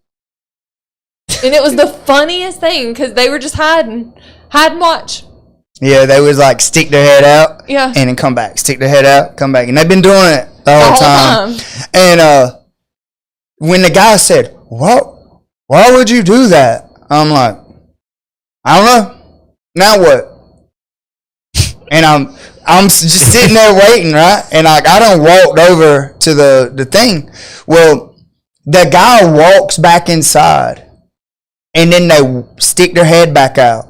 And it was the funniest thing because they were just hiding. Hide and watch. Yeah, they was like stick their head out. Yeah. And then come back. Stick their head out, come back. And they've been doing it the whole time. And when the guy said, why would you do that? I'm like, I don't know. Now what? And I'm just sitting there waiting, right? And like I done walked over to the thing. Well, the guy walks back inside. And then they stick their head back out.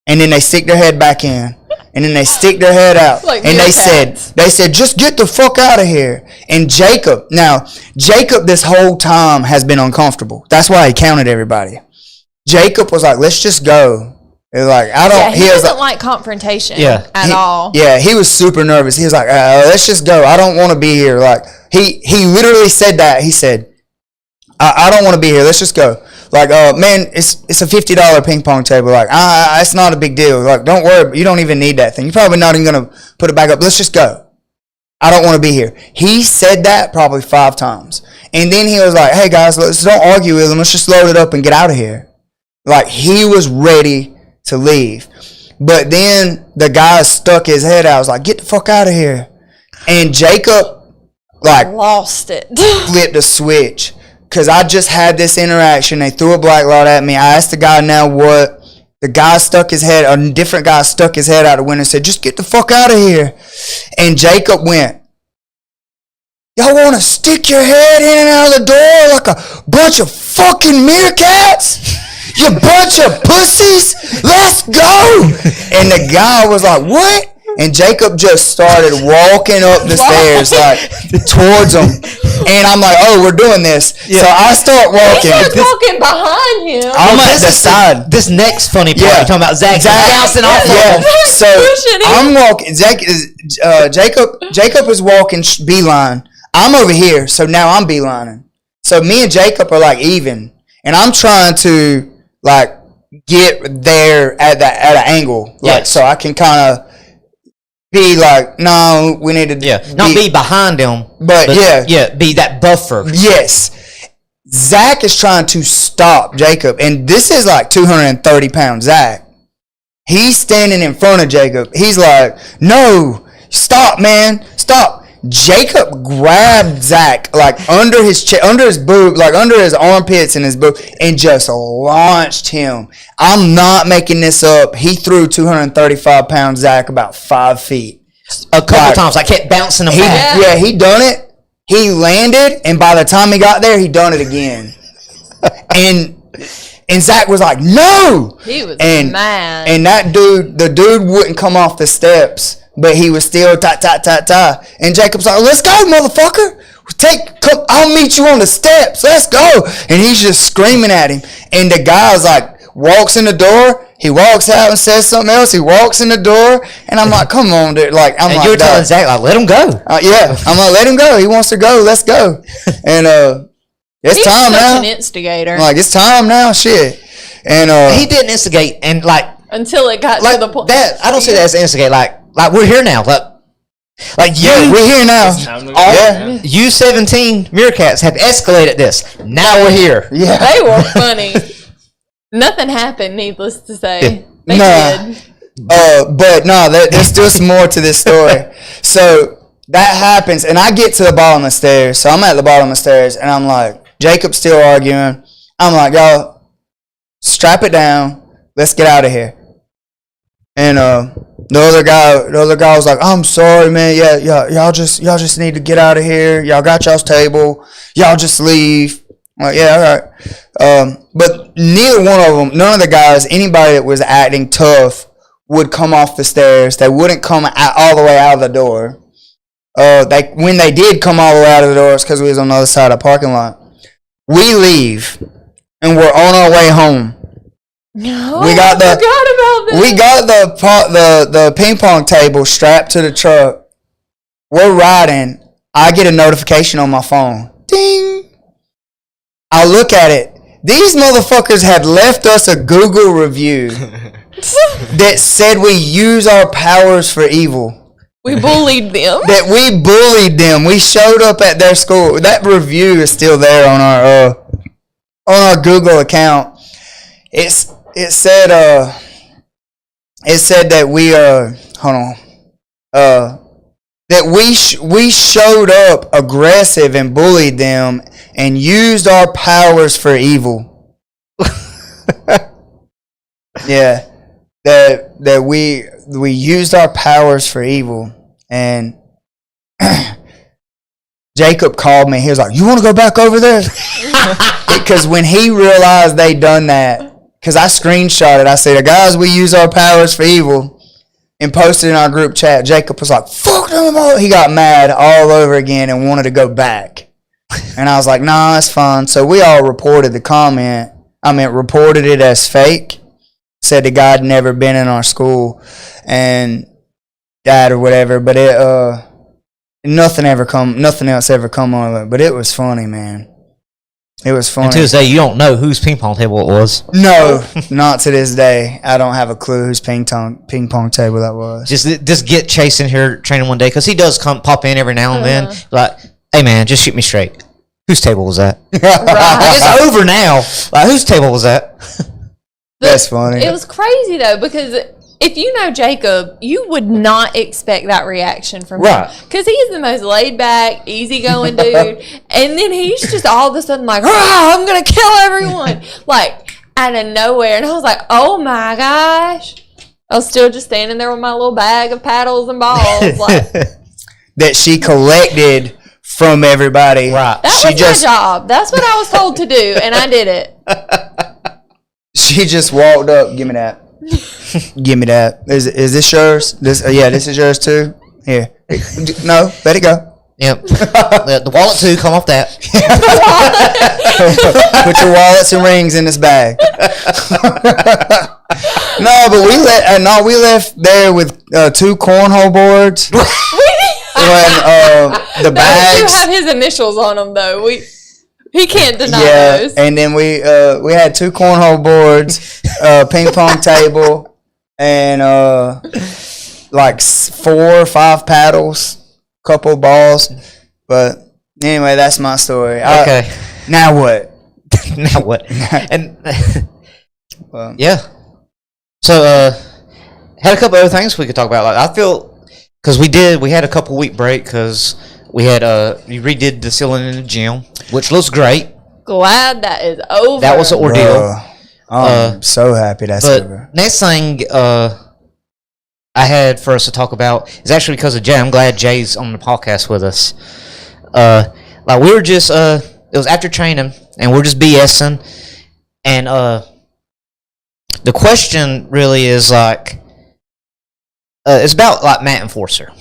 And then they stick their head back in. And then they stick their head out. Like and they said, just get the fuck out of here. And Jacob this whole time has been uncomfortable. That's why he counted everybody. Jacob was like, let's just go. It was like, I don't. Yeah, he doesn't like confrontation at all. Yeah, he was super nervous. He was like, let's just go. I don't want to be here. Like he literally said that. He said, I don't want to be here. Let's just go. Like, man, it's a $50 ping pong table. Like, it's not a big deal. Like, don't worry. You don't even need that thing. You're probably not even going to put it back up. Let's just go. I don't want to be here. He said that probably 5 times. And then he was like, hey, guys, don't argue with him. Let's just load it up and get out of here. Like, he was ready to leave. But then the guy stuck his head out. I was like, get the fuck out of here. And Jacob, like, lost it. Flipped a switch. Because I just had this interaction. They threw a black light at me. I asked the guy, now what? The guy stuck his head, a different guy stuck his head out the window and said, just get the fuck out of here. And Jacob went, y'all want to stick your head in and out of the door like a bunch of fucking meerkats? You bunch of pussies, let's go. And the guy was like, what? And Jacob just started walking up the stairs like towards him. And I'm like, oh, we're doing this. Yeah. So I start walking. He starts walking behind him. I'm at the side. This next funny part, you're talking about Zach bouncing off of him. So I'm walking. Jacob is walking beeline. I'm over here, so now I'm beelining. So me and Jacob are like even, and I'm trying to like get there at an angle, like so I can kind of be like, no, we need to not be behind him, but be that buffer. Yes, Zach is trying to stop Jacob, and this is like 230 pounds Zach. He's standing in front of Jacob. He's like, no, stop, man, stop. Jacob grabbed Zach like under his boob, like under his armpits and his boob, and just launched him. I'm not making this up. He threw 235 pound Zach about 5 feet. A couple times. I kept bouncing him back. Yeah, he done it. He landed, and by the time he got there, he done it again. And Zach was like, no! He was mad. And the dude wouldn't come off the steps. But he was still ta. And Jacob's like, let's go, motherfucker. Come, I'll meet you on the steps. Let's go. And he's just screaming at him. And the guy's like, walks in the door. He walks out and says something else. He walks in the door. And I'm like, come on, dude. Like, I'm and like, you were telling Zach, like, let him go. Yeah. I'm like, let him go. He wants to go. Let's go. And it's time now. He's such an instigator. I'm like, it's time now. Shit. And he didn't instigate. And like, until it got like to the point. That, I don't say that as instigate. Like we're here now. Like you, we're here now. U-17 Meerkats have escalated this. Now we're here. Yeah, they were funny. Nothing happened, needless to say. They did. But no, there's still some more to this story. So that happens, and I get to the bottom of the stairs. So I'm at the bottom of the stairs, and I'm like, Jacob's still arguing. I'm like, y'all, strap it down. Let's get out of here. And the other guy was like, I'm sorry, man. Yeah, y'all just need to get out of here. Y'all got y'all's table. Y'all just leave. I'm like, yeah, all right. But neither one of them, none of the guys, anybody that was acting tough would come off the stairs. They wouldn't come all the way out of the door. When they did come all the way out of the door, it's because we was on the other side of the parking lot. We leave, and we're on our way home. No, we got I forgot about that. We got the ping pong table strapped to the truck. We're riding. I get a notification on my phone. Ding. I look at it. These motherfuckers had left us a Google review that said we use our powers for evil. We bullied them. That we bullied them. We showed up at their school. That review is still there on our Google account. It said that we that we showed up aggressive and bullied them and used our powers for evil. Yeah, that we used our powers for evil. And Jacob called me. He was like, "You want to go back over there?" Because when he realized they done that. Because I screenshot it. I said, guys, we use our powers for evil, and posted in our group chat. Jacob was like, fuck them all. He got mad all over again and wanted to go back. And I was like, nah, that's fine. So we all reported the comment. Reported it as fake. Said the guy had never been in our school and died or whatever. But nothing else ever come of it. But it was funny, man. It was funny. And to this day, you don't know whose ping pong table it was. No, not to this day. I don't have a clue whose ping pong table that was. Just get Chase in here training one day, because he does pop in every now and then. Like, hey man, just shoot me straight. Whose table was that? Right. It's over now. Like, whose table was that? That's funny. It was crazy though, because if you know Jacob, you would not expect that reaction from him. Because he's the most laid back, easygoing dude. And then he's just all of a sudden like, I'm going to kill everyone. Like, out of nowhere. And I was like, oh my gosh. I was still just standing there with my little bag of paddles and balls. Like, that she collected from everybody. Right. That was my job. That's what I was told to do. And I did it. She She just walked up. Give me that. Give me that. Is this yours? Yeah, this is yours too. Here. No, let it go. Yep. The wallet too. Come off that. Put your wallets and rings in this bag. No, but we left there with 2 cornhole boards. The bags. You have his initials on them though. He can't deny those. And then we had 2 cornhole boards, ping pong table, and like 4 or 5 paddles, couple balls. But anyway, that's my story. Okay. Now what? Now what? And Well, yeah. So had a couple other things we could talk about. Like I feel because we had a couple week break because we had we redid the ceiling in the gym, which looks great. Glad that is over. That was an ordeal. I'm so happy that's But over. next thing I had for us to talk about is actually because of Jay. I'm glad Jay's on the podcast with us. Like we were just it was after training and we're just BSing, and the question really is like it's about like mat enforcer.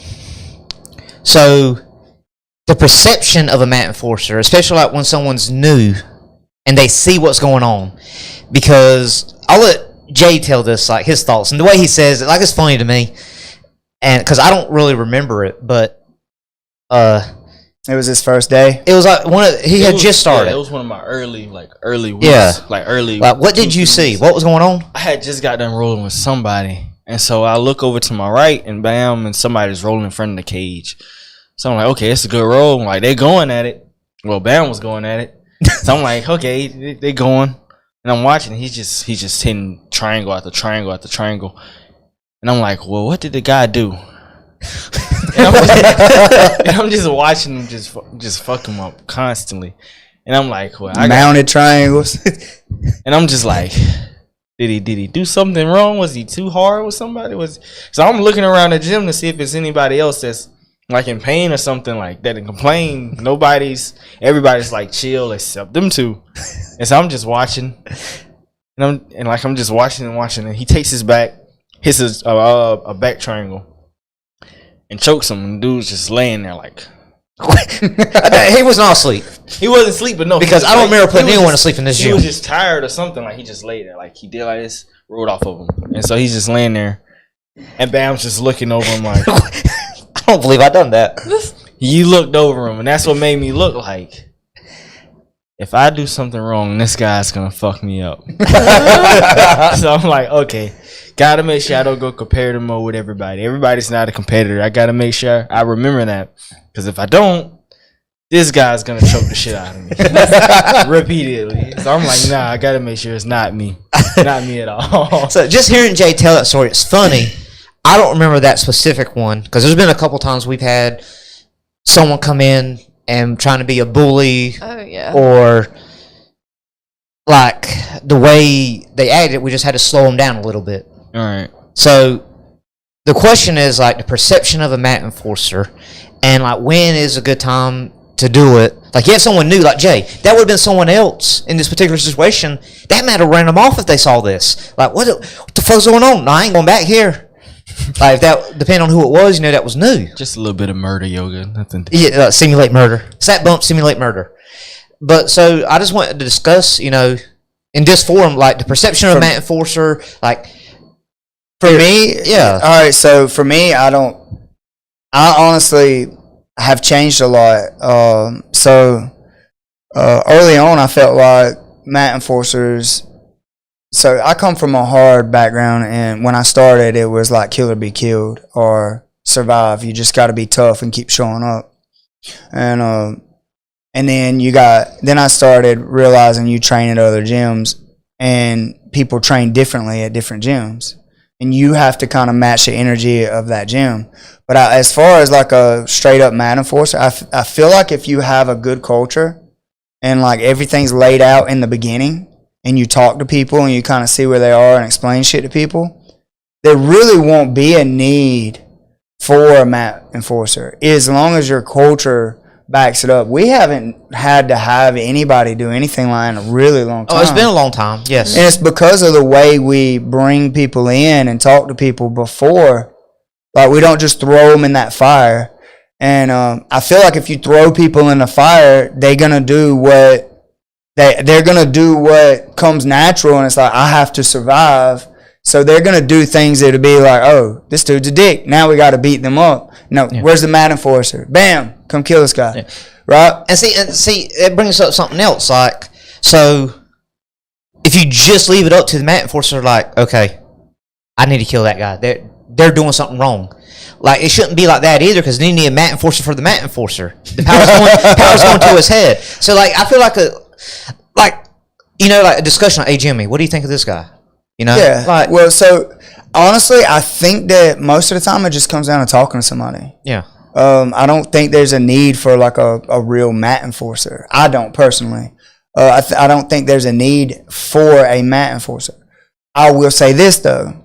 So the perception of a mat enforcer, especially like when someone's new and they see what's going on, because I'll let Jay tell this like his thoughts, and the way he says it, like it's funny to me, and because I don't really remember it, but It was his first day. it was like he had just started. Yeah, it was one of my early weeks. Yeah. Like early. Like what did you see? What was going on? I had just got done rolling with somebody, and so I look over to my right, and bam, and somebody's rolling in front of the cage. So I'm like, okay, it's a good roll. Like they're going at it. Well, Bam was going at it. So I'm like, okay, they going, and I'm watching. He's just hitting triangle after triangle after triangle, and I'm like, well, what did the guy do? And I'm just watching him just fuck him up constantly, and I'm like, well, Mounted triangles. and I'm just like, did he do something wrong? Was he too hard with somebody? So I'm looking around the gym to see if it's anybody else that's like in pain or something like that and complain. Everybody's like chill except them two. And so I'm just watching, and I'm just watching, and he takes his back, hits a back triangle, and chokes him. And the dude's just laying there like He was not asleep he wasn't asleep, but no, because I don't remember putting anyone to sleep in this He gym. was just tired or something. Like he just laid there, like he did like this, rolled off of him, and so he's just laying there, and Bam's just looking over him like. I don't believe I done that. You looked over him, and that's what made me look like, if I do something wrong, this guy's gonna fuck me up. So I'm like, okay, gotta make sure I don't go competitive mode with everybody. Everybody's not a competitor. I gotta make sure I remember that, because if I don't, this guy's gonna choke the shit out of me repeatedly. So I'm like, nah, I gotta make sure it's not me at all. So just hearing Jay tell that story, it's funny. I don't remember that specific one because there's been a couple times we've had someone come in and trying to be a bully. Oh yeah. Or like the way they acted, we just had to slow them down a little bit. All right. So the question is like the perception of a mat enforcer, and like when is a good time to do it. Like you have someone new like Jay, that would have been someone else in this particular situation. That might have ran them off if they saw this. Like what the fuck's going on? No, I ain't going back here. Like if that, depending on who it was, that was new. Just a little bit of murder yoga, nothing. Yeah, simulate murder. Sat bump, simulate murder. But so I just wanted to discuss, in this forum, like the perception of a mat enforcer, like For me, yeah. All right, so for me, I honestly have changed a lot. Early on, I felt like mat enforcers. So I come from a hard background, and when I started, it was like kill or be killed or survive. You just got to be tough and keep showing up. And then I started realizing you train at other gyms, and people train differently at different gyms, and you have to kind of match the energy of that gym. But as far as like a straight up mat enforcer, I feel like if you have a good culture and like everything's laid out in the beginning, and you talk to people and you kind of see where they are and explain shit to people, there really won't be a need for a mat enforcer as long as your culture backs it up. We haven't had to have anybody do anything like that in a really long time. Oh, it's been a long time. Yes. And it's because of the way we bring people in and talk to people before. Like, we don't just throw them in that fire. And I feel like if you throw people in the fire, they're gonna do what they're gonna do what comes natural, and it's like, I have to survive. So they're gonna do things that'll be like, oh, this dude's a dick. Now we got to beat them up. No, where's the mat enforcer? Bam, come kill this guy, right? And see, it brings up something else. Like, so if you just leave it up to the mat enforcer, like, okay, I need to kill that guy. They're doing something wrong. Like, it shouldn't be like that either, because you need a mat enforcer for the mat enforcer. The power's going to his head. So, like, I feel like like a discussion like, hey, Jimmy, what do you think of this guy? You know? Yeah. Like, well, so honestly, I think that most of the time it just comes down to talking to somebody. yeah. I don't think there's a need for like a real mat enforcer. I don't personally. I don't think there's a need for a mat enforcer. I will say this though.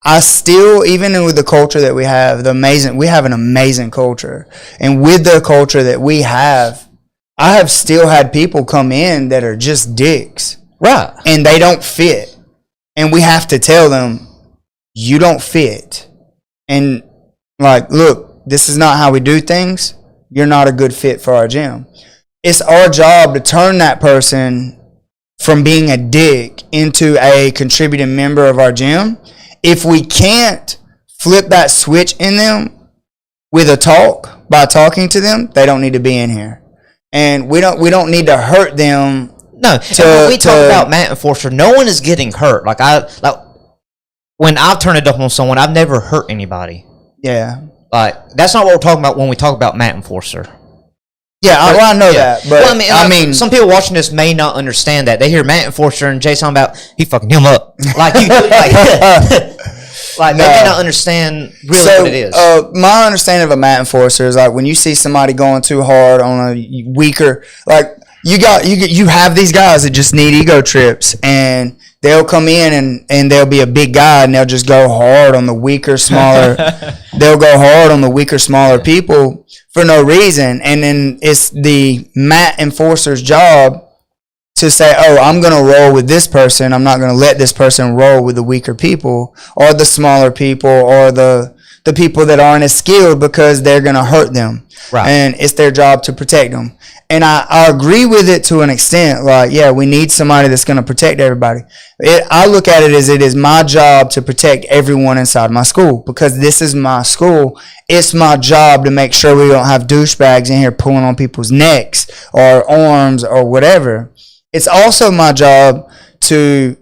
I still, even with the culture that we have, we have an amazing culture. And with the culture that we have, I have still had people come in that are just dicks. Right. And they don't fit. And we have to tell them, you don't fit. And like, look, this is not how we do things. You're not a good fit for our gym. It's our job to turn that person from being a dick into a contributing member of our gym. If we can't flip that switch in them with a talk, by talking to them, they don't need to be in here. And we don't need to hurt them. No, when we talk about mat enforcer, no one is getting hurt. Like when I've turned it up on someone, I've never hurt anybody. Yeah. Like, that's not what we're talking about when we talk about mat enforcer. Yeah, I know that, but well, I mean, some people watching this may not understand that. They hear mat enforcer and Jay talking about he fucking him up, like they may not understand really what it is. My understanding of a mat enforcer is like when you see somebody going too hard on a weaker, like you have these guys that just need ego trips, and they'll come in and they'll be a big guy and they'll just go hard on the weaker, smaller. They'll go hard on the weaker, smaller people for no reason, and then it's the mat enforcer's job to say, oh, I'm going to roll with this person. I'm not going to let this person roll with the weaker people or the smaller people or the people that aren't as skilled, because they're going to hurt them. Right. And it's their job to protect them. And I agree with it to an extent. Like, yeah, we need somebody that's going to protect everybody. I look at it as it is my job to protect everyone inside my school, because this is my school. It's my job to make sure we don't have douchebags in here pulling on people's necks or arms or whatever. It's also my job to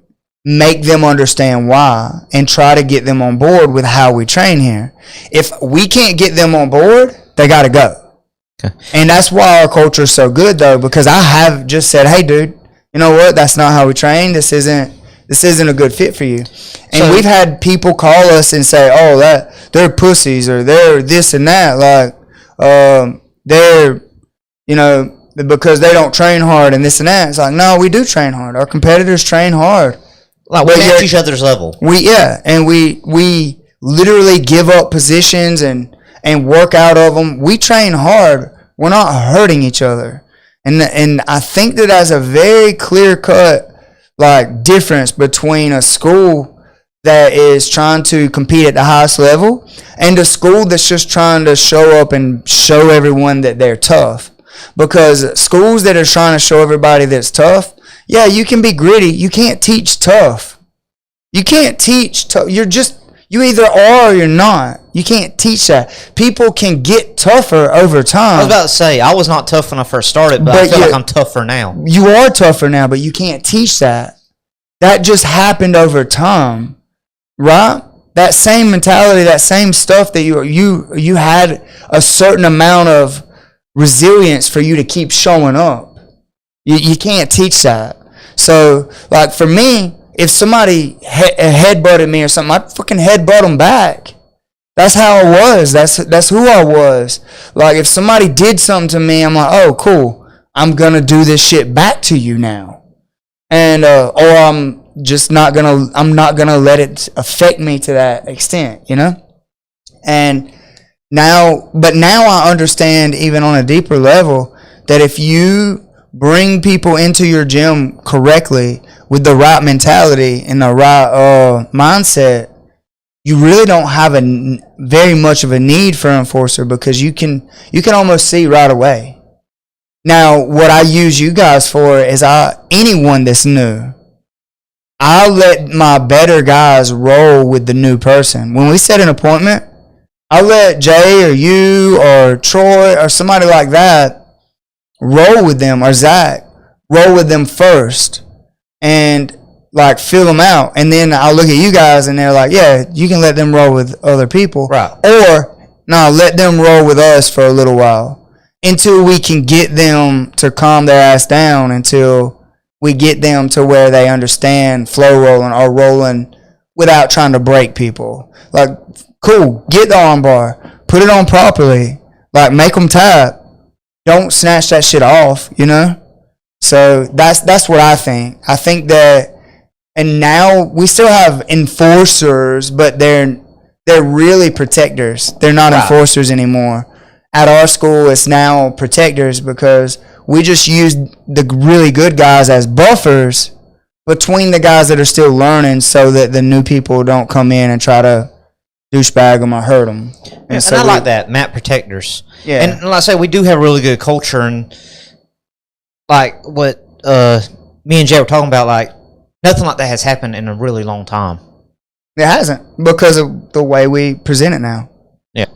make them understand why and try to get them on board with how we train here. If we can't get them on board, they got to go. Okay. And that's why our culture is so good, though, because I have just said, hey, dude, you know what? That's not how we train. This isn't a good fit for you. And so, we've had people call us and say, oh, that they're pussies or they're this and that. Like, they're, you know, because they don't train hard and this and that. It's like, no, we do train hard. Our competitors train hard. Like, we match each other's level. And we literally give up positions and work out of them. We train hard. We're not hurting each other. And I think that that's a very clear cut like difference between a school that is trying to compete at the highest level and a school that's just trying to show up and show everyone that they're tough. Because schools that are trying to show everybody that's tough, yeah, you can be gritty. You can't teach tough. You can't teach tough. You either are or you're not. You can't teach that. People can get tougher over time. I was about to say, I was not tough when I first started, but I feel like I'm tougher now. You are tougher now, but you can't teach that. That just happened over time, right? That same mentality, that same stuff that you had a certain amount of resilience for you to keep showing up. You can't teach that. So, like, for me, if somebody headbutted me or something, I'd fucking headbutt them back. That's how I was. That's who I was. Like, if somebody did something to me, I'm like, oh, cool. I'm going to do this shit back to you now. And, or I'm not going to let it affect me to that extent, you know? And But now I understand, even on a deeper level, that if you bring people into your gym correctly with the right mentality and the right mindset, you really don't have very much of a need for an enforcer, because you can almost see right away. Now, what I use you guys for is anyone that's new, I let my better guys roll with the new person. When we set an appointment, I let Jay or you or Troy or somebody like that roll with them, or Zach, roll with them first and like fill them out. And then I'll look at you guys and they're like, yeah, you can let them roll with other people. Right. Or, no, let them roll with us for a little while until we can get them to calm their ass down, until we get them to where they understand flow rolling or rolling without trying to break people. Like, cool, get the arm bar, put it on properly, like make them tap. Don't snatch that shit off, you know? So that's what I think. I think that, and now we still have enforcers, but they're really protectors. They're not enforcers anymore. At our school, it's now protectors, because we just use the really good guys as buffers between the guys that are still learning, so that the new people don't come in and try to douchebag them or hurt them. And so I like that, mat protectors. Yeah. And like I say, we do have really good culture, and like what me and Jay were talking about, like nothing like that has happened in a really long time. It hasn't, because of the way we present it now. Yeah.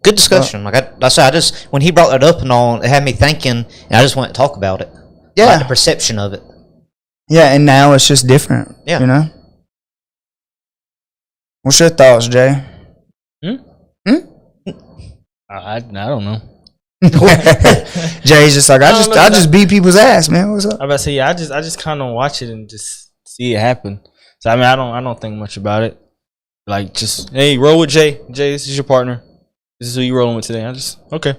Good discussion. Like I said, when he brought that up and all, it had me thinking, and I just wanted to talk about it. Yeah. Like the perception of it. Yeah, and now it's just different. Yeah. You know? What's your thoughts, Jay? I don't know. Jay's just like, I just beat people's ass, man. What's up? I about to say, yeah, I just kind of watch it and just see it happen. So I mean, I don't think much about it. Like, just, hey, roll with Jay. Jay, this is your partner. This is who you rolling with today. Okay.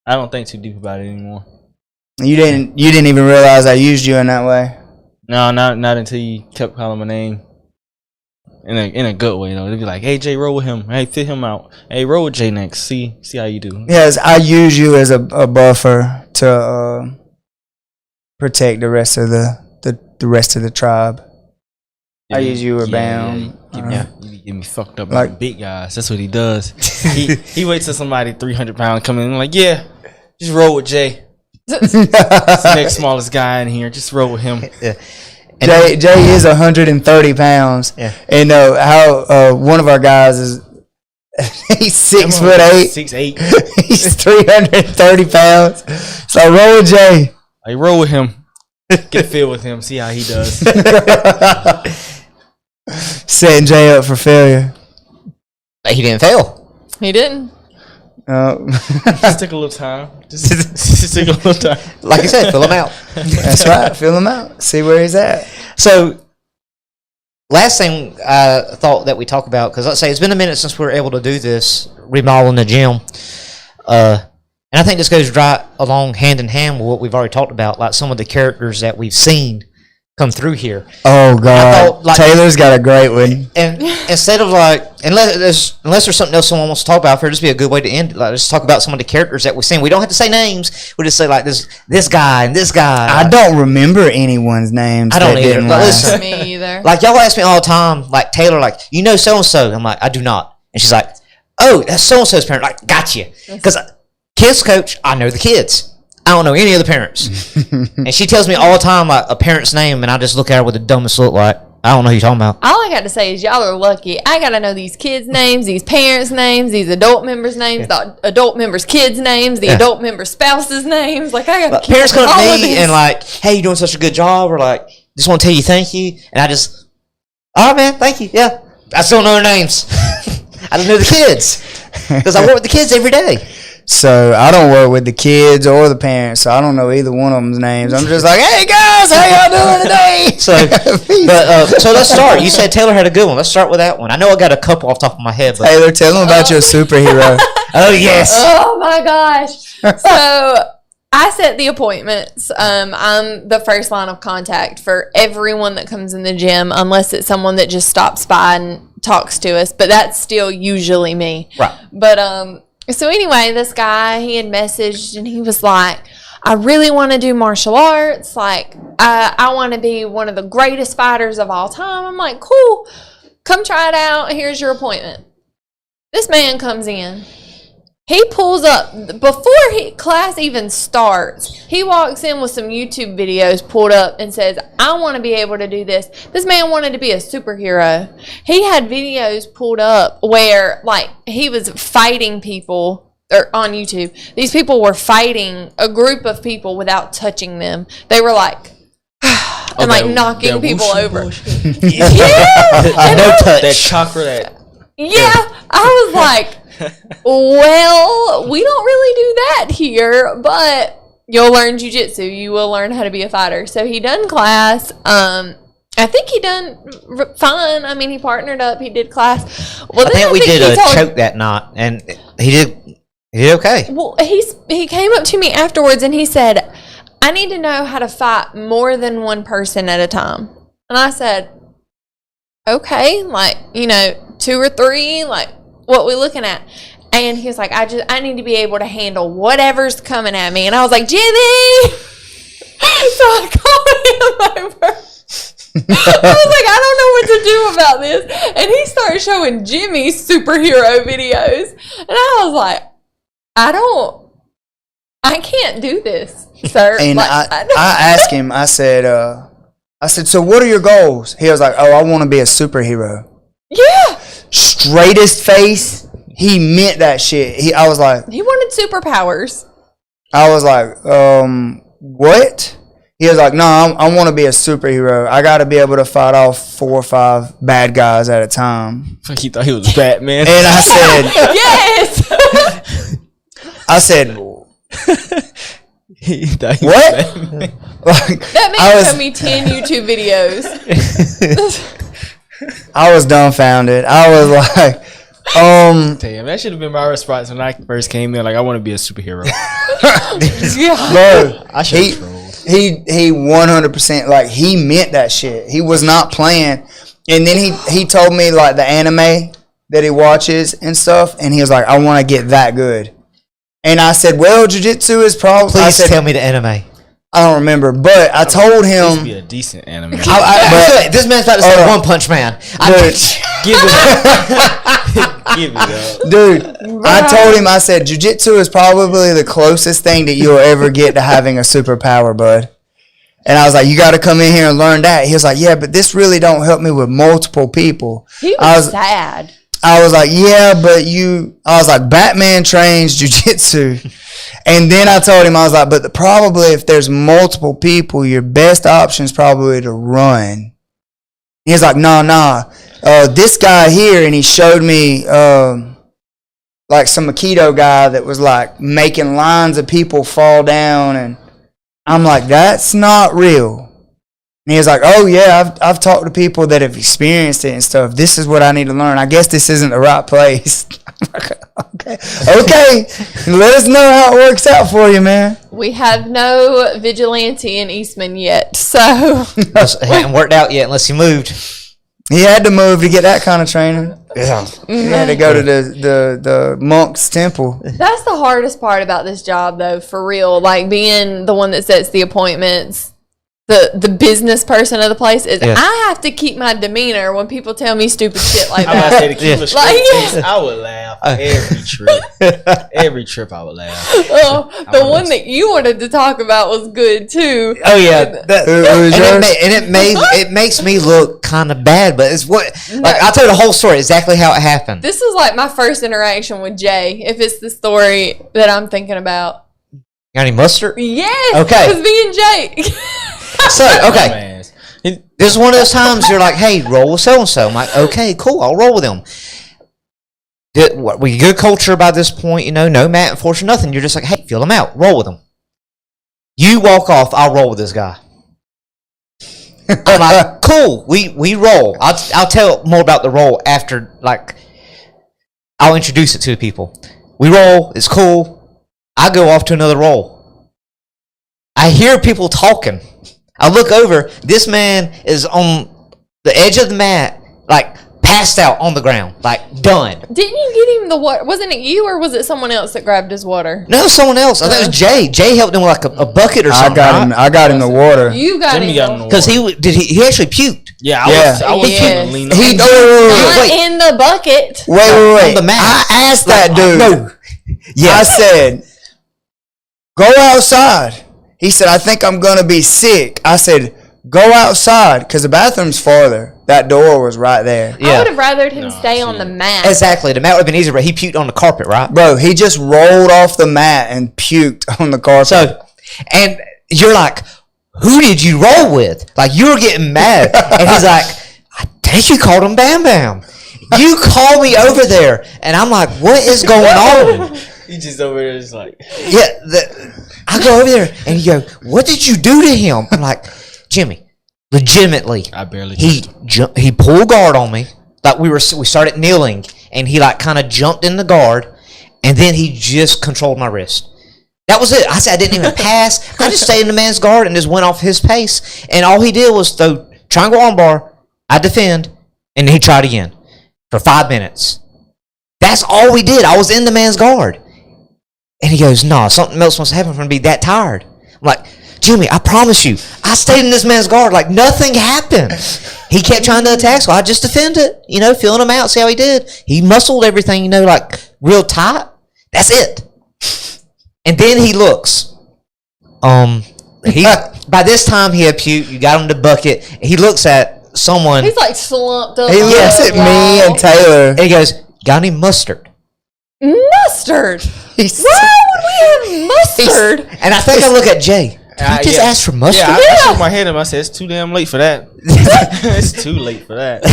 I don't think too deep about it anymore. You didn't even realize I used you in that way. No, not until you kept calling my name. In a good way, though. They'd be like, hey, Jay, roll with him. Hey, fit him out. Hey, roll with Jay next. See how you do. Yes, I use you as a buffer to protect the rest of the tribe. Yeah, I use you or Bam. Yeah. You get me fucked up like big guys. That's what he does. he waits till somebody 300 pounds come in and like, yeah, just roll with Jay. It's the next smallest guy in here. Just roll with him. Yeah. Jay is 130 pounds. Yeah. And how one of our guys is he's 6'8". 6'8". He's 330 pounds. So roll with Jay. Like, roll with him. Get a feel with him. See how he does. Setting Jay up for failure. He didn't fail. He didn't. Just take a little time. Just take a little time. Like I said, fill him out. That's right. Fill him out. See where he's at. So, last thing I thought that we talk about, because let's say it's been a minute since we were able to do this, remodeling the gym. And I think this goes right along hand in hand with what we've already talked about, like some of the characters that we've seen come through here. Oh, God. Thought, Taylor's got a great one. And instead of like, unless there's something else someone wants to talk about, I feel just be a good way to end it. Like, just talk about some of the characters that we've seen. We don't have to say names. We just say like this guy and this guy. I don't remember anyone's names. I don't either. But listen, Me either. like y'all ask me all the time, like Taylor, like, you know so and so. I'm like, I do not. And she's like, oh, that's so and so's parent. Like, gotcha. Because kids coach, I know the kids. I don't know any of the parents. And she tells me all the time like a parent's name, and I just look at her with the dumbest look like, I don't know who you're talking about. All I got to say is y'all are lucky. I got to know these kids' names, these parents' names, these adult members' names, the adult members' kids' names, the adult members' spouses' names. Like, I got parents come to me and like, hey, you're doing such a good job, or like, just want to tell you thank you. And I just, all right, man, thank you. Yeah. I still don't know their names. I don't know the kids. Because I work with the kids every day. So I don't work with the kids or the parents, so I don't know either one of them's names. I'm just like, hey guys, how y'all doing today? So let's start. You said Taylor had a good one. Let's start with that one. I know I got a couple off the top of my head. But Taylor, tell them about your superhero. Oh yes. Oh my gosh. So I set the appointments. I'm the first line of contact for everyone that comes in the gym, unless it's someone that just stops by and talks to us, but that's still usually me. Right. But so anyway, this guy, he had messaged and he was like, I really want to do martial arts. Like, I want to be one of the greatest fighters of all time. I'm like, cool. Come try it out. Here's your appointment. This man comes in. He pulls up before class even starts. He walks in with some YouTube videos pulled up and says, I want to be able to do this. This man wanted to be a superhero. He had videos pulled up where, like, he was fighting people on YouTube. These people were fighting a group of people without touching them. They were like, and like knocking people over. Yeah. No touch. That chakra, that. Yeah. I was like, well, we don't really do that here, but you'll learn jiu-jitsu. You will learn how to be a fighter. So he done class. I think he done fine. I mean, he partnered up. He did class. Well, I think we did a choke that night, and he did okay. Well, he came up to me afterwards, and he said, I need to know how to fight more than one person at a time. And I said, okay, like, 2 or 3, like, what we looking at? And he was like, I need to be able to handle whatever's coming at me. And I was like, Jimmy! So I called him over. I was like, I don't know what to do about this. And he started showing Jimmy superhero videos. And I was like, I can't do this, sir. And like, I asked him, I said, so what are your goals? He was like, oh, I want to be a superhero. Yeah. Straightest face. He meant that shit. I was like, he wanted superpowers. I was like, what? He was like, no, I want to be a superhero. I got to be able to fight off 4 or 5 bad guys at a time. Fuck, he thought he was Batman. And I said, yes. I said, he thought he what? was Batman. Like, That man showed me 10 YouTube videos. I was dumbfounded. I was like, Damn, that should have been my response when I first came in. Like, I want to be a superhero. Yeah. bro, I should have trolled. he 100%, like, he meant that shit. He was not playing. And then he told me, like, the anime that he watches and stuff, and he was like, I want to get that good. And I said, well, jiu-jitsu is probably... Please tell me the anime. I don't remember, but I told This would him... be a decent anime. This man's about to say One Punch Man. Give it up. Give it up. Dude, I told him, I said, jiu-jitsu is probably the closest thing that you'll ever get to having a superpower, bud. And I was like, you got to come in here and learn that. He was like, yeah, but this really don't help me with multiple people. He was sad. I was like, yeah, but I was like, Batman trains jiu-jitsu. And then I told him, I was like, but probably if there's multiple people, your best option is probably to run. He was like, nah. This guy here, and he showed me like some Aikido guy that was like making lines of people fall down. And I'm like, that's not real. And he was like, oh, yeah, I've talked to people that have experienced it and stuff. This is what I need to learn. I guess this isn't the right place. Okay. Let us know how it works out for you, man. We have no vigilante in Eastman yet, so... It hadn't worked out yet unless he moved. He had to move to get that kind of training. Yeah. He had to go to the monk's temple. That's the hardest part about this job, though, for real. Like, being the one that sets the appointments, the business person of the place, is I have to keep my demeanor when people tell me stupid shit like I was that. say to keep a straight Like, face, I would laugh every trip. Every trip I would laugh. Oh, the one that you wanted to talk about was good, too. Oh yeah, yours? it makes me look kind of bad, but it's what I'll tell you the whole story, exactly how it happened. This was like my first interaction with Jay, if it's the story that I'm thinking about. Got any mustard? Yes, Okay. it was me and Jake. So okay, this is one of those times you're like, hey, roll with so and so. I'm like, okay, cool, I'll roll with them. We good culture by this point, no mat enforcer, nothing. You're just like, hey, feel them out, roll with them. You walk off, I'll roll with this guy. I'm like, cool, we roll. I'll tell more about the roll after, like, I'll introduce it to the people. We roll, it's cool. I go off to another roll. I hear people talking. I look over, this man is on the edge of the mat, like, passed out on the ground, like done. Didn't you get him the water? Wasn't it you or was it someone else that grabbed his water? No, someone else. I think it was Jay. Jay helped him with like a bucket or something. I got him the water. You got Jimmy got him in the because he actually puked. Yeah, Yes. I was leaning. He not in the bucket. wait. On the mat. I asked that dude. No. Yeah, I said, go outside. He said, I think I'm gonna be sick. I said, go outside because the bathroom's farther. That door was right there. I would have rathered him stay on the mat. Exactly. The mat would have been easier, but he puked on the carpet, right? Bro, he just rolled off the mat and puked on the carpet. So, and you're like, who did you roll with? Like, you were getting mad. And he's like, I think you called him Bam Bam. You called me over there. And I'm like, what is going on? He just over there just like. Yeah, I go over there and you go, what did you do to him? I'm like, Jimmy, legitimately, I barely. he pulled guard on me. Like we started kneeling, and he like kind of jumped in the guard, and then he just controlled my wrist. That was it. I said I didn't even pass. I just stayed in the man's guard and just went off his pace. And all he did was throw triangle armbar. I defend, and he tried again for 5 minutes. That's all we did. I was in the man's guard. And he goes, no, something else must happen for him to be that tired. I'm like, Jimmy, I promise you, I stayed in this man's guard like nothing happened. He kept trying to attack, so I just defended, feeling him out, see how he did. He muscled everything, like real tight. That's it. And then he looks. By this time he had puked. You got him the bucket. He looks at someone. He's like slumped up. He looks at me and Taylor. And he goes, got any mustard? Mustard? Why would we have mustard? And I think I look at Jay. Did you just ask for mustard? Yeah, I shook my head at him. I said, it's too damn late for that. It's too late for that.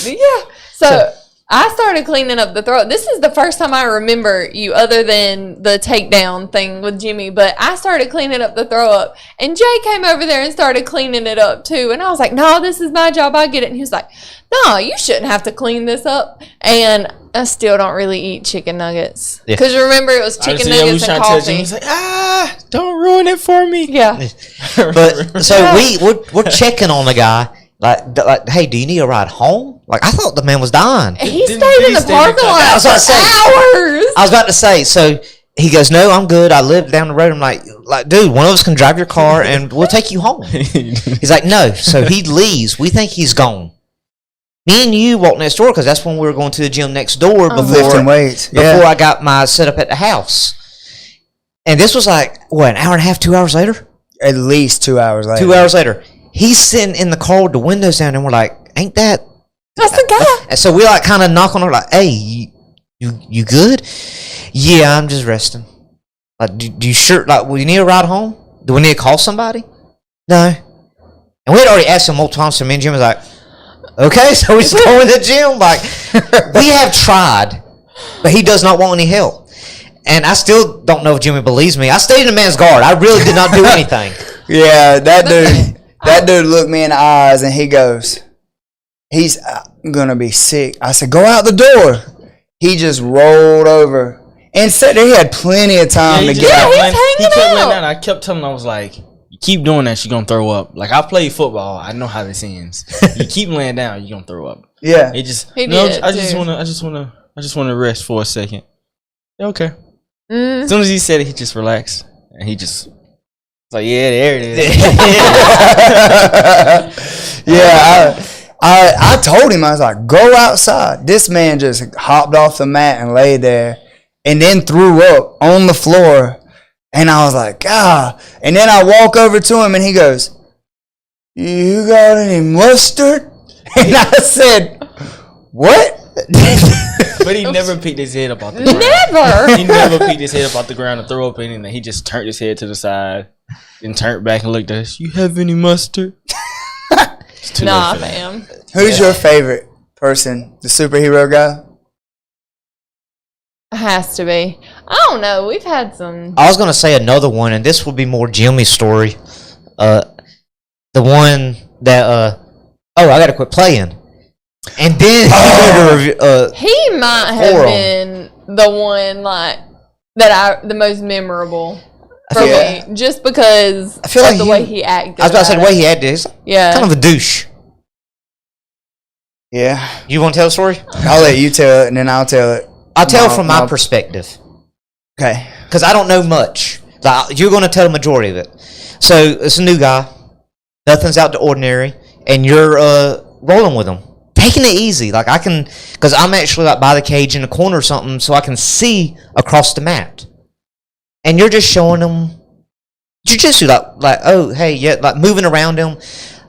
Yeah. So I started cleaning up the throat. This is the first time I remember you, other than the takedown thing with Jimmy. But I started cleaning up the throw up, and Jay came over there and started cleaning it up too. And I was like, "No, this is my job. I get it." And he was like, "No, you shouldn't have to clean this up." And I still don't really eat chicken nuggets because remember it was chicken nuggets and coffee. He's like, don't ruin it for me. Yeah. But so we're checking on the guy. Like, hey, do you need a ride home? Like, I thought the man was dying. He stayed in the parking lot for hours. I was about to say, so he goes, no, I'm good. I live down the road. I'm like, dude, one of us can drive your car and we'll take you home. He's like, no. So he leaves. We think he's gone. Me and you walked next door because that's when we were going to the gym next door lifting weights. Before I got my setup at the house. And this was like, what, an hour and a half, 2 hours later? At least 2 hours later. 2 hours later. He's sitting in the car with the windows down, and we're like, ain't that? That's the guy. And so we like kind of knock on her like, hey, you good? Yeah, I'm just resting. Like, do you sure? Like, will you need a ride home? Do we need to call somebody? No. And we had already asked him multiple times, so me and Jim was like, okay, so we just go in the gym. Like, we have tried, but he does not want any help. And I still don't know if Jimmy believes me. I stayed in the man's guard. I really did not do anything. Yeah, that dude looked me in the eyes and he goes, he's going to be sick. I said, go out the door. He just rolled over and said that he had plenty of time to get out. He kept laying down. I kept telling him, I was like, you keep doing that, you're going to throw up. Like, I played football. I know how this ends. You keep laying down, you're going to throw up. Yeah. It just, I just want to rest for a second. Yeah, okay. As soon as he said it, he just relaxed. And he just, it's like, yeah, there it is. Yeah, I told him, I was like, go outside. This man just hopped off the mat and laid there and then threw up on the floor. And I was like, ah. And then I walk over to him and he goes, you got any mustard? And I said, what? But he never peeked his head up off the ground. Never. He never peeked his head up off the ground to throw up anything. He just turned his head to the side and turned back and looked at us. You have any mustard? Nah, fam. Who's your favorite person? The superhero guy? Has to be. I don't know. We've had some. I was going to say another one, and this would be more Jimmy's story. The one that, I got to quit playing. And then he might have been the one the most memorable for me, just because I feel like the way he acted. I was about to say the way he acted is kind of a douche. Yeah. You want to tell the story? I'll let you tell it, and then I'll tell it. I'll tell from my perspective. Okay. Because I don't know much. Like, you're going to tell the majority of it. So it's a new guy. Nothing's out the ordinary. And you're rolling with him. Taking it easy. Like I can, because I'm actually like by the cage in the corner or something, so I can see across the mat. And you're just showing him jiu-jitsu. Like oh, hey, yeah, like moving around him.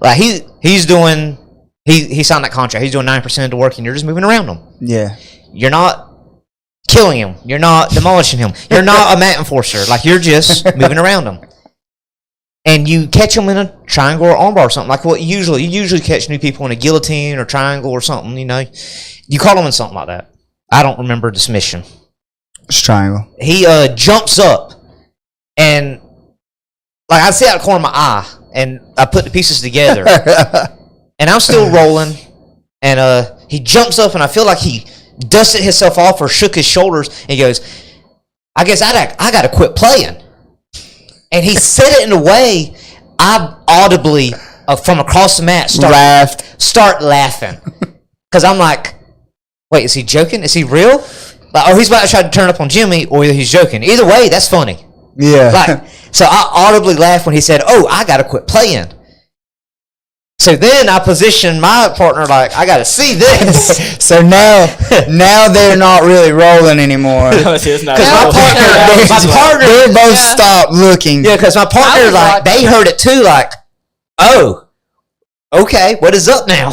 Like he's doing, he signed that contract. He's doing 9% of the work and you're just moving around him. Yeah. You're not killing him. You're not demolishing him. You're not a mat enforcer. Like you're just moving around him. And you catch him in a triangle or armbar or something. Like what you usually catch new people in a guillotine or triangle or something, you know. You caught him in something like that. I don't remember the submission. It's triangle. He jumps up and like I see out the corner of my eye and I put the pieces together. And I'm still rolling and he jumps up and I feel like he dusted himself off or shook his shoulders and he goes, I guess I gotta quit playing. And he said it in a way I audibly from across the mat start laughing. Because I'm like, wait, is he joking? Is he real? Like, or he's about to try to turn up on Jimmy, or he's joking. Either way, that's funny. Yeah. Like, so I audibly laughed when he said, oh, I got to quit playing. So then I positioned my partner like, I got to see this. So now they're not really rolling anymore. Because my partner, they both stopped looking. Yeah, because my partner, like, they heard it too, like, oh, okay, what is up now?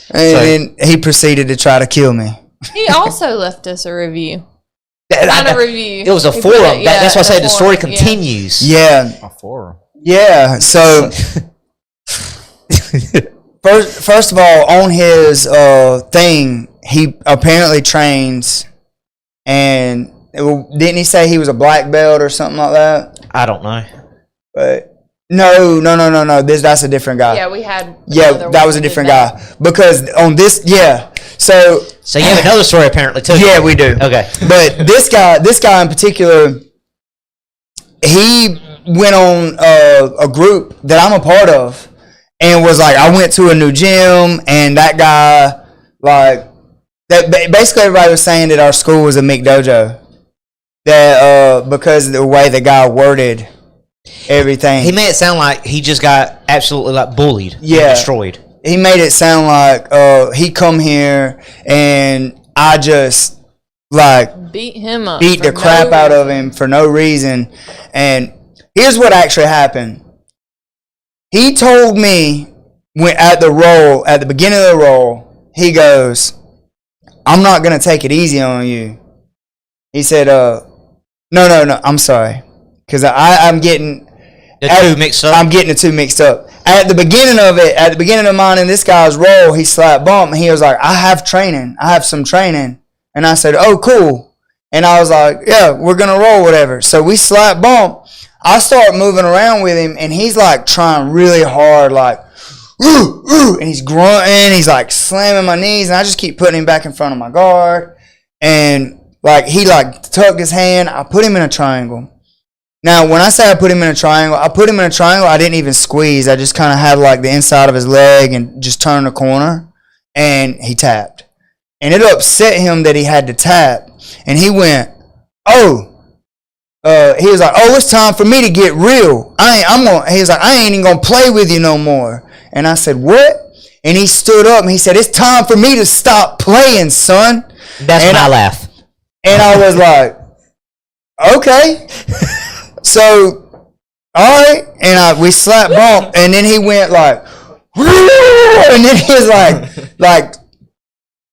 And then he proceeded to try to kill me. He also left us a review. Not a review. It was a forum. That's why I said the story continues. Yeah. A forum. Yeah. So first of all, on his thing, he apparently trains, and didn't he say he was a black belt or something like that? I don't know. But no. That's a different guy. Yeah, we had. Yeah, that was a different guy. Because on this, yeah. So you have another story apparently too. Yeah, we do. Okay. But this guy in particular, he went on a group that I'm a part of, and was like, I went to a new gym, and that guy, like, that basically everybody was saying that our school was a McDojo. That because of the way the guy worded everything, He made it sound like he just got absolutely like bullied, and destroyed. He made it sound like he come here and I just like beat him up, beat the crap out of him for no reason. And here's what actually happened. He told me at the beginning of the roll, he goes, I'm not gonna take it easy on you. He said, no, I'm sorry, because I'm getting the two mixed up. I'm getting the two mixed up. At the beginning of mine and this guy's roll, he slapped bump, and he was like, I have some training. And I said, oh, cool. And I was like, yeah, we're going to roll, whatever. So we slap bump. I start moving around with him, and he's like trying really hard, like, ooh, ooh, and he's grunting, he's like slamming my knees, and I just keep putting him back in front of my guard. And like, he like tucked his hand, I put him in a triangle. Now, when I say I put him in a triangle, I didn't even squeeze. I just kind of had like the inside of his leg and just turned the corner, and he tapped. And it upset him that he had to tap. And he went, oh. He was like, oh, it's time for me to get real. He was like, I ain't even going to play with you no more. And I said, what? And he stood up and he said, it's time for me to stop playing, son. That's when I laugh. And I was like, okay. So, all right, and we slapped bump, and then he went like, and then he was like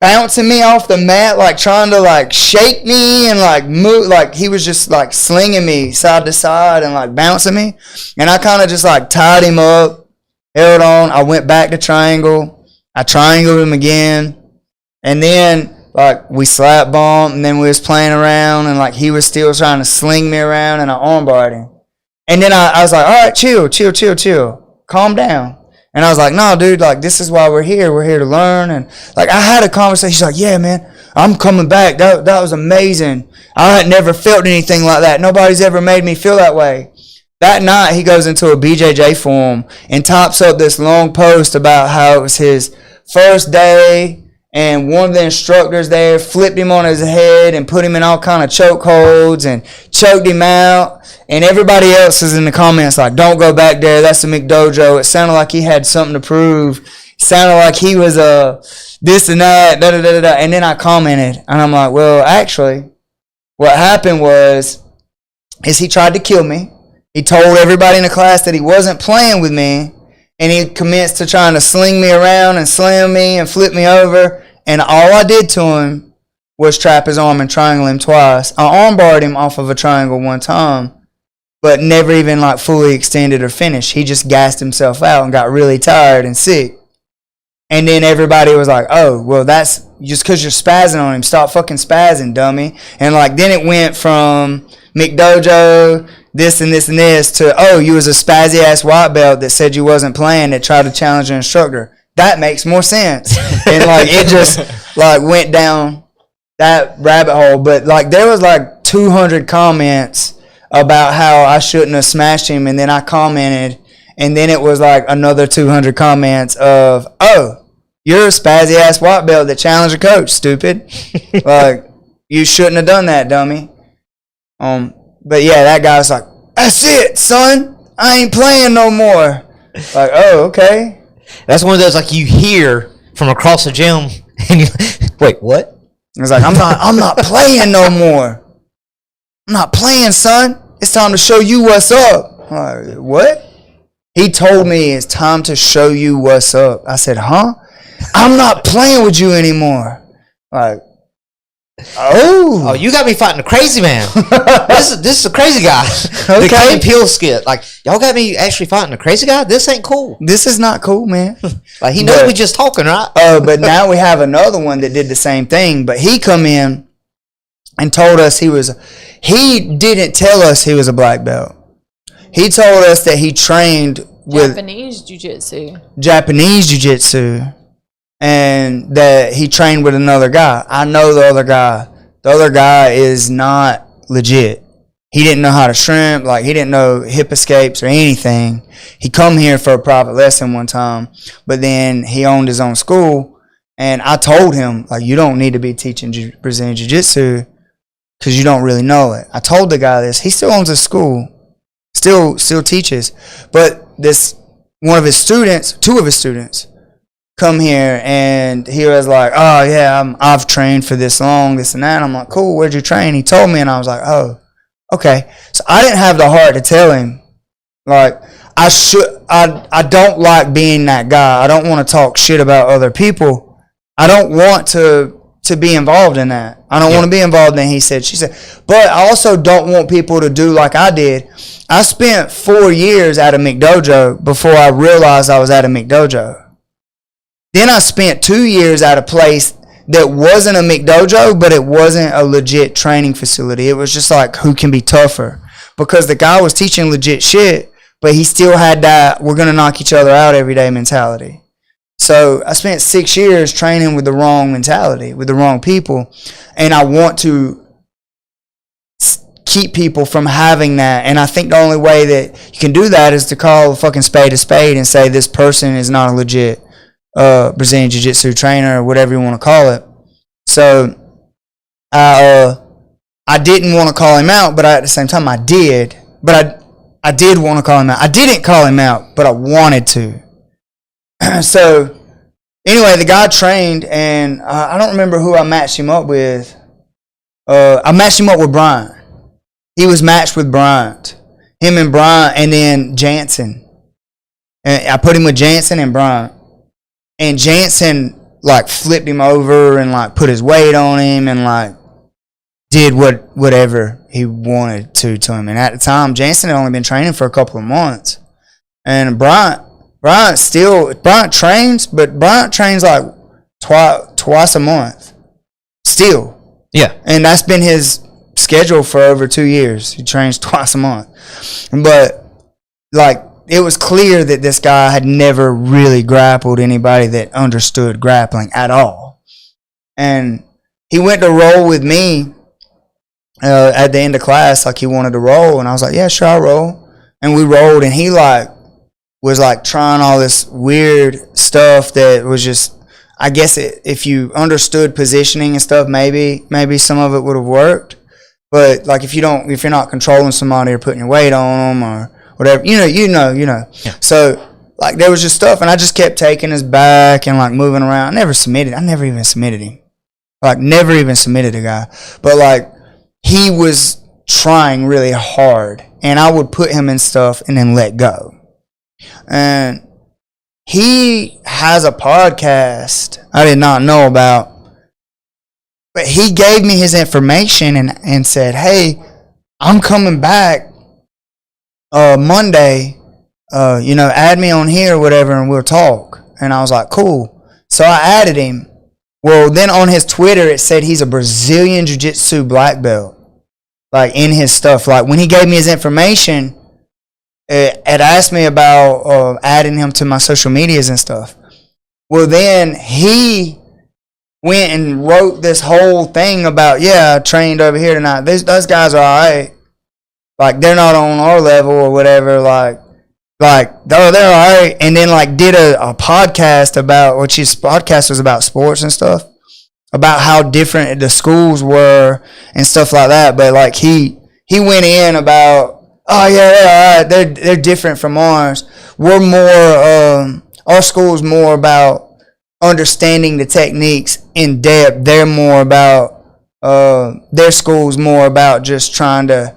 bouncing me off the mat, like trying to like shake me and like move, like he was just like slinging me side to side and like bouncing me, and I kind of just like tied him up, held on. I went back to triangle, I triangled him again, and then like we slap bump, and then we was playing around, and like he was still trying to sling me around, and I armbarred him. And then I was like, all right, chill, calm down. And I was like, no, dude, like this is why we're here to learn. And like I had a conversation. She's like, yeah, man, I'm coming back. That was amazing. I had never felt anything like that. Nobody's ever made me feel that way. That night, he goes into a BJJ forum and types up this long post about how it was his first day, and one of the instructors there flipped him on his head and put him in all kind of choke holds and choked him out. And everybody else is in the comments like, don't go back there. That's a McDojo. It sounded like he had something to prove. It sounded like he was this and that, da da da da. And then I commented, and I'm like, well, actually, what happened is he tried to kill me. He told everybody in the class that he wasn't playing with me, and he commenced to trying to sling me around and slam me and flip me over. And all I did to him was trap his arm and triangle him twice. I armbarred him off of a triangle one time, but never even like fully extended or finished. He just gassed himself out and got really tired and sick. And then everybody was like, oh, well, that's just because you're spazzing on him. Stop fucking spazzing, dummy. And like then it went from McDojo, this and this and this, to, oh, you was a spazzy ass white belt that said you wasn't playing, that tried to challenge an instructor. That makes more sense. And like it just like went down that rabbit hole. But like there was like 200 comments about how I shouldn't have smashed him, and then I commented, and then it was like another 200 comments of, oh, you're a spazzy ass white belt that challenged a coach, stupid. Like you shouldn't have done that, dummy. But yeah, that guy was like, that's it, son. I ain't playing no more. Like, oh, okay. That's one of those like you hear from across the gym, and you wait, what? It's like I'm not playing no more. I'm not playing, son. It's time to show you what's up. Like, what? He told me it's time to show you what's up. I said, huh? I'm not playing with you anymore. Like, oh, you got me fighting a crazy man. this is a crazy guy. Okay. The Key and Peele skit. Like, y'all got me actually fighting a crazy guy? This ain't cool. This is not cool, man. Like, he knows we just talking, right? But now we have another one that did the same thing, but he come in and told us he didn't tell us he was a black belt. He told us that he trained with Japanese jiu-jitsu. And that he trained with another guy. I know the other guy. The other guy is not legit. He didn't know how to shrimp. Like, he didn't know hip escapes or anything. He come here for a private lesson one time, but then he owned his own school. And I told him, like, you don't need to be teaching Brazilian Jiu-Jitsu because you don't really know it. I told the guy this. He still owns a school. Still teaches. But two of his students, come here, and he was like, oh yeah, I've trained for this long, this and that. And I'm like, cool, where'd you train? He told me, and I was like, oh, okay. So I didn't have the heart to tell him. Like, I don't like being that guy. I don't want to talk shit about other people. I don't want to be involved in that. I don't want to be involved in he said, she said. But I also don't want people to do like I did. I spent 4 years at a McDojo before I realized I was at a McDojo. Then I spent 2 years at a place that wasn't a McDojo, but it wasn't a legit training facility. It was just like, who can be tougher? Because the guy was teaching legit shit, but he still had that we're going to knock each other out every day mentality. So I spent 6 years training with the wrong mentality, with the wrong people. And I want to keep people from having that. And I think the only way that you can do that is to call a fucking spade a spade and say this person is not a legit Brazilian Jiu-Jitsu trainer or whatever you want to call it. So I didn't want to call him out, but at the same time I did. But I did want to call him out. I didn't call him out, but I wanted to. So anyway, the guy trained, and I don't remember who I matched him up with. I matched him up with Bryant. He was matched with Bryant. Him and Bryant, and then Jansen. And I put him with Jansen and Bryant. And Jansen like flipped him over and like put his weight on him and like did whatever he wanted to him. And at the time, Jansen had only been training for a couple of months. And Bryant trains, but Bryant trains like twice a month. Still. Yeah. And that's been his schedule for over 2 years. He trains twice a month. But like, it was clear that this guy had never really grappled anybody that understood grappling at all. And he went to roll with me at the end of class, like he wanted to roll. And I was like, yeah, sure, I'll roll. and we rolled, and he like was like trying all this weird stuff that was just, I guess if you understood positioning and stuff, maybe some of it would have worked. But like if you're not controlling somebody or putting your weight on them or whatever, you know. Yeah. So like there was just stuff, and I just kept taking his back and like moving around. I never even submitted him. Like never even submitted a guy. But like he was trying really hard, and I would put him in stuff and then let go. And he has a podcast I did not know about, but he gave me his information and said, "Hey, I'm coming back Monday. Add me on here or whatever, and we'll talk." And I was like, "Cool." So I added him. Well, then on his Twitter, it said he's a Brazilian Jiu-Jitsu black belt. Like in his stuff, like when he gave me his information, it asked me about adding him to my social medias and stuff. Well, then he went and wrote this whole thing about, I trained over here tonight. Those guys are all right. Like they're not on our level or whatever. Like they're all right. And then like did a podcast about, which his podcast was about sports and stuff, about how different the schools were and stuff like that. But like he went in about, oh yeah, they're all right. They're different from ours. We're more our school's more about understanding the techniques in depth. They're more about their school's more about just trying to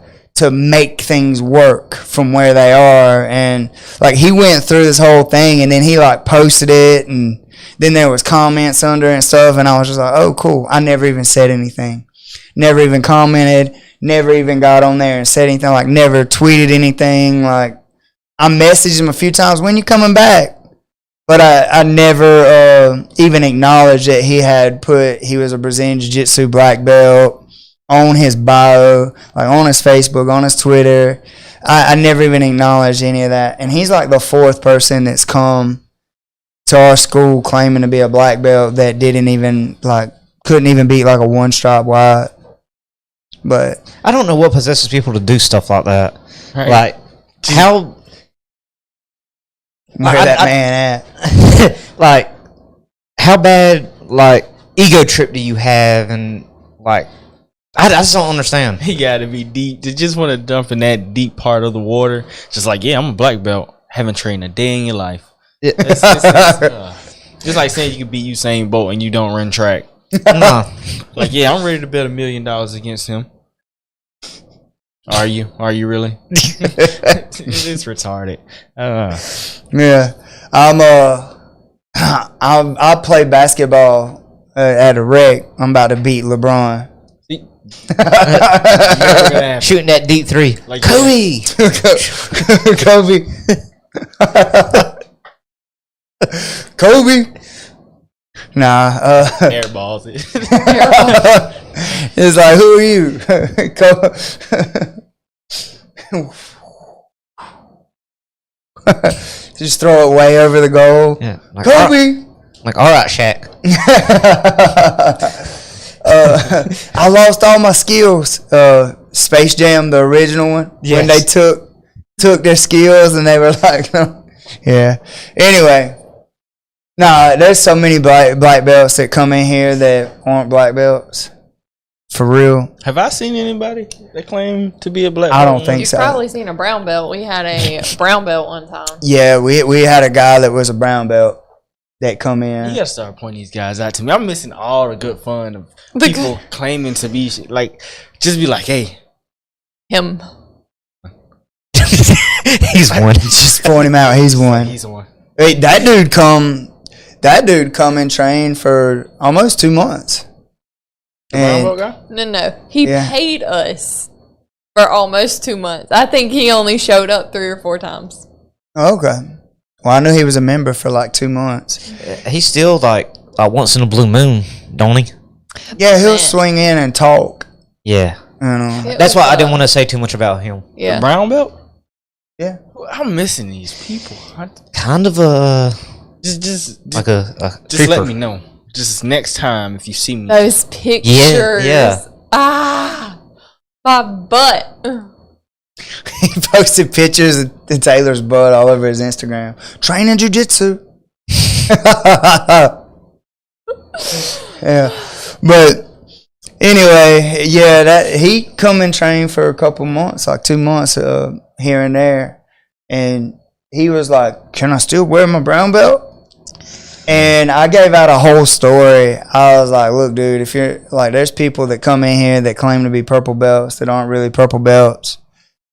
make things work from where they are. And like he went through this whole thing, and then he like posted it, and then there was comments under and stuff, and I was just like, oh cool. I never even said anything, never even commented, never even got on there and said anything, like never tweeted anything. Like I messaged him a few times, when you coming back? But I never even acknowledged that he was a Brazilian Jiu-Jitsu black belt on his bio, like on his Facebook, on his Twitter. I never even acknowledged any of that. And he's like the fourth person that's come to our school claiming to be a black belt that couldn't even beat like a one stripe white. But I don't know what possesses people to do stuff like that. Right. Like how where that man at? Like how bad like ego trip do you have? And like I just don't understand. He got to be deep to just want to dump in that deep part of the water. Just like, I'm a black belt. Haven't trained a day in your life. It's just like saying you can beat Usain Bolt and you don't run track. Nah. Like, I'm ready to bet $1 million against him. Are you really? It's retarded. Yeah, I play basketball at a rec. I'm about to beat LeBron. Shooting that deep three. Like Kobe. Kobe. Nah. Airballs it. It's like, who are you? Just throw it way over the goal. Yeah, like, Kobe. All right, Shaq. I lost all my skills. Space Jam, the original one, yes. When they took their skills and they were like, yeah. Anyway, there's so many black belts that come in here that aren't black belts. For real. Have I seen anybody that claim to be a black belt? I don't think You've so. probably seen a brown belt. We had a brown belt one time. Yeah, we had a guy that was a brown belt that come in. You gotta start pointing these guys out to me. I'm missing all the good fun of people claiming to be like, just be like, hey, him. He's one. Just point him out. He's one. He's one. Hey, that dude come and train for almost 2 months. No. He paid us for almost 2 months. I think he only showed up 3 or 4 times. Okay. Well, I knew he was a member for like 2 months. He's still like once in a blue moon, don't he? Yeah, he'll swing in and talk. Yeah. You know. That's why I didn't want to say too much about him. Yeah. The brown belt? Yeah. I'm missing these people. Kind of a Just creeper. let me know. Just next time if you see me. Those pictures. Yeah. Ah, my butt. He posted pictures of Taylor's butt all over his Instagram. Training jiu-jitsu. Yeah. But anyway, yeah, that he come and train for a couple months, like 2 months here and there. And he was like, can I still wear my brown belt? And I gave out a whole story. I was like, look, dude, if you're like, there's people that come in here that claim to be purple belts that aren't really purple belts.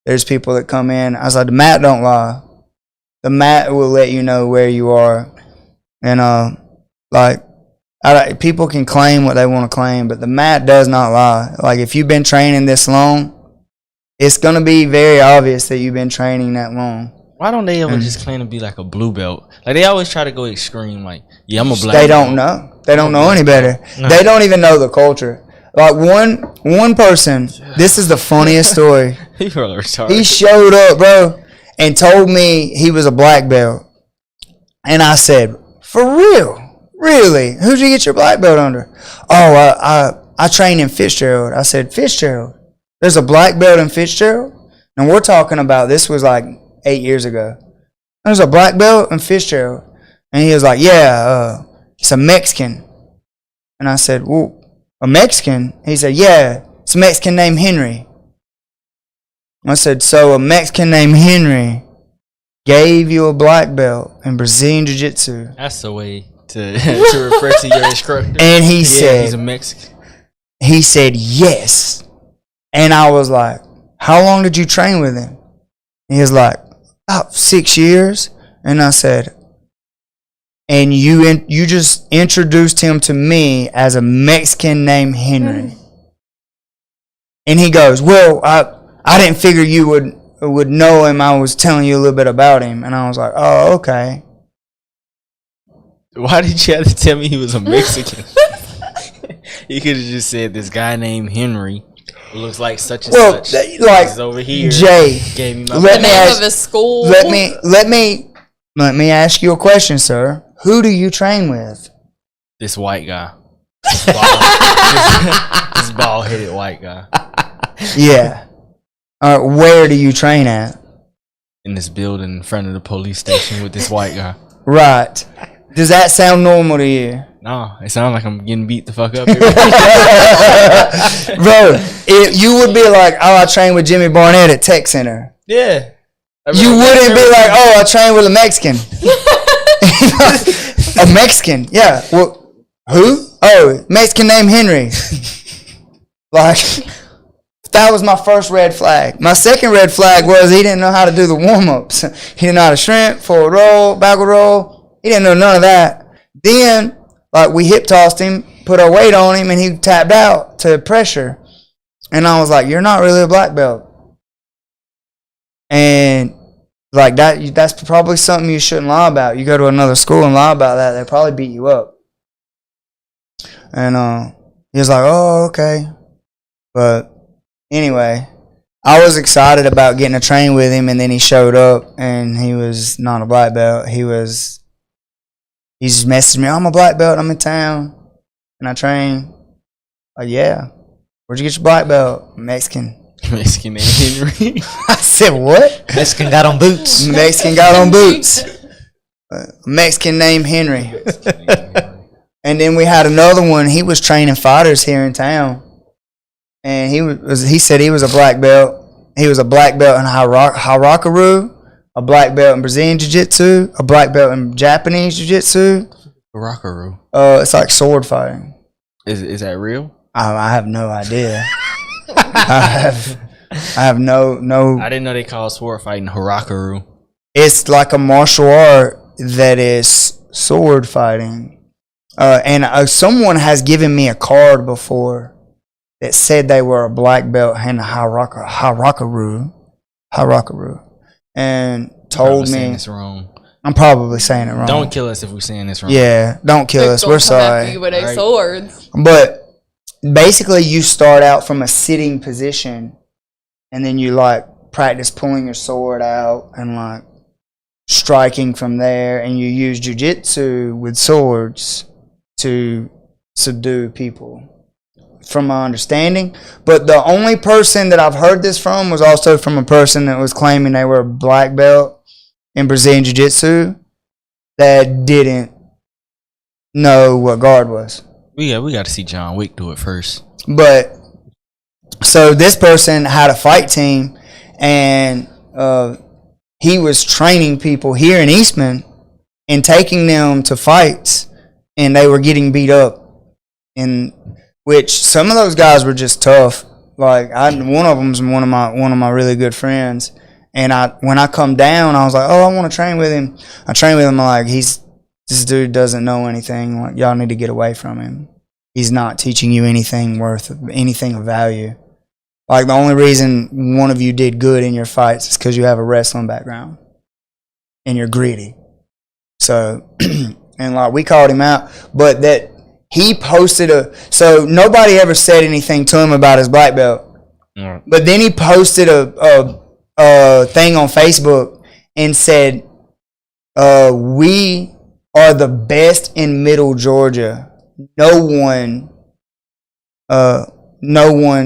There's people that come in. I was like, the mat don't lie. The mat will let you know where you are. And people can claim what they want to claim, but the mat does not lie. Like, if you've been training this long, it's going to be very obvious that you've been training that long. Why don't they ever just claim to be like a blue belt? Like, they always try to go extreme. Like, yeah, I'm a black belt. They don't know. They don't know any better. No. They don't even know the culture. Like, one person, this is the funniest story. He showed up, bro, and told me he was a black belt. And I said, for real? Really? Who'd you get your black belt under? Oh, I train in Fitzgerald. I said, Fitzgerald? There's a black belt in Fitzgerald? And we're talking about, this was like 8 years ago. There's a black belt in Fitzgerald. And he was like, yeah, it's a Mexican. And I said, well, a Mexican? He said, yeah, it's a Mexican named Henry. I said, so a Mexican named Henry gave you a black belt in Brazilian Jiu-Jitsu. That's the way to refer to your instructor. And he said, he's a Mexican. He said, yes. And I was like, how long did you train with him? He was like, about 6 years. And I said, and you just introduced him to me as a Mexican named Henry. And he goes, well, I didn't figure you would know him. I was telling you a little bit about him. And I was like, oh, okay. Why did you have to tell me he was a Mexican? You could have just said this guy named Henry who looks like such and such. Like, he's over here. Jay, gave me the name of his school. Let me ask you a question, sir. Who do you train with? This white guy. This bald-headed white guy. Yeah. Where do you train at? In this building in front of the police station with this white guy. Right. Does that sound normal to you? No, it sounds like I'm getting beat the fuck up. Bro, you would be like, oh, I train with Jimmy Barnett at Tech Center. Yeah. You wouldn't be like, oh, I train with a Mexican. A Mexican, yeah. Well, who? Oh, Mexican named Henry. Like, that was my first red flag. My second red flag was he didn't know how to do the warm-ups. He didn't know how to shrimp, forward roll, backward roll. He didn't know none of that. Then, like, we hip tossed him, put our weight on him, and he tapped out to pressure. And I was like, you're not really a black belt. And like that's probably something you shouldn't lie about. You go to another school and lie about that, they'll probably beat you up. And he was like, oh, okay. But anyway, I was excited about getting to train with him, and then he showed up and he was not a black belt. He just messaged me, I'm a black belt, I'm in town and I train. Like, yeah. Where'd you get your black belt? Mexican. Mexican named Henry. I said, what? Mexican got on boots. Mexican got on boots. Mexican named Henry. And then we had another one. He was training fighters here in town. And he said he was a black belt. He was a black belt in Harakaru, a black belt in Brazilian Jiu-Jitsu, a black belt in Japanese Jiu-Jitsu. Harakaru. It's like sword fighting. Is that real? I have no idea. I have no. I didn't know they called sword fighting Harakaru. It's like a martial art that is sword fighting. And someone has given me a card before that said they were a black belt in Harakaru, and told me it's wrong. I'm probably saying it wrong. Don't kill us if we're saying this wrong. Yeah, don't kill us. We're sorry. With right. Swords. But basically, you start out from a sitting position, and then you like practice pulling your sword out and like striking from there, and you use jiu-jitsu with swords to subdue people. from my understanding. But the only person that I've heard this from was also from a person that was claiming they were a black belt in Brazilian Jiu-Jitsu that didn't know what guard was. We got to see John Wick do it first. But so this person had a fight team, and he was training people here in Eastman and taking them to fights, and they were getting beat up. In which some of those guys were just tough. Like one of them's one of my really good friends. And when I come down, I was like, oh, I want to train with him. I train with him. I'm like, this dude doesn't know anything. Like, y'all need to get away from him. He's not teaching you anything of value. Like, the only reason one of you did good in your fights is because you have a wrestling background and you're gritty. So, and like, we called him out, but that he posted so nobody ever said anything to him about his black belt. Mm. But then he posted a thing on Facebook and said, we are the best in Middle Georgia. No one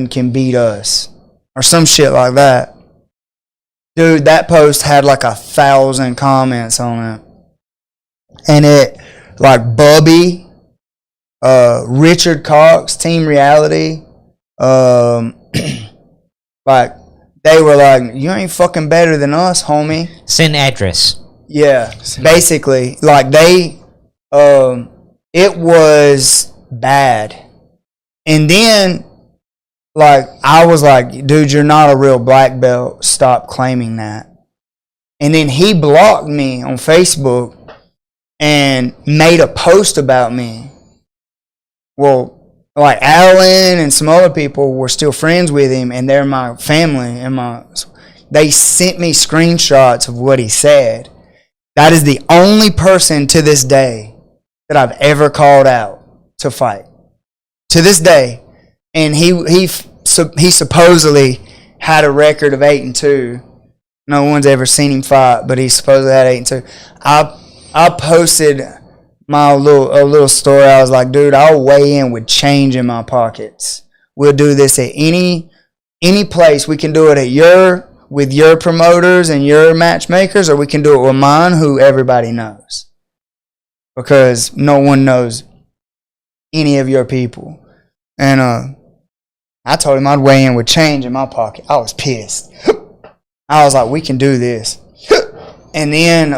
can beat us, or some shit like that. Dude, that post had like 1,000 comments on it. And it, like, Bubby, Richard Cox, Team Reality, like, they were like, you ain't fucking better than us, homie. Send address. Yeah, basically. Like, they, it was bad. And then, like, I was like, dude, you're not a real black belt. Stop claiming that. And then he blocked me on Facebook and made a post about me. Well, like, Alan and some other people were still friends with him, and they're my family. And they sent me screenshots of what he said. That is the only person to this day that I've ever called out to fight. To this day. And he supposedly had a record of 8-2. No one's ever seen him fight, but he supposedly had 8-2. I posted a little story. I was like, dude, I'll weigh in with change in my pockets. We'll do this at any place. We can do it with your promoters and your matchmakers, or we can do it with mine, who everybody knows. Because no one knows any of your people. And I told him I'd weigh in with change in my pocket. I was pissed. I was like, we can do this. And then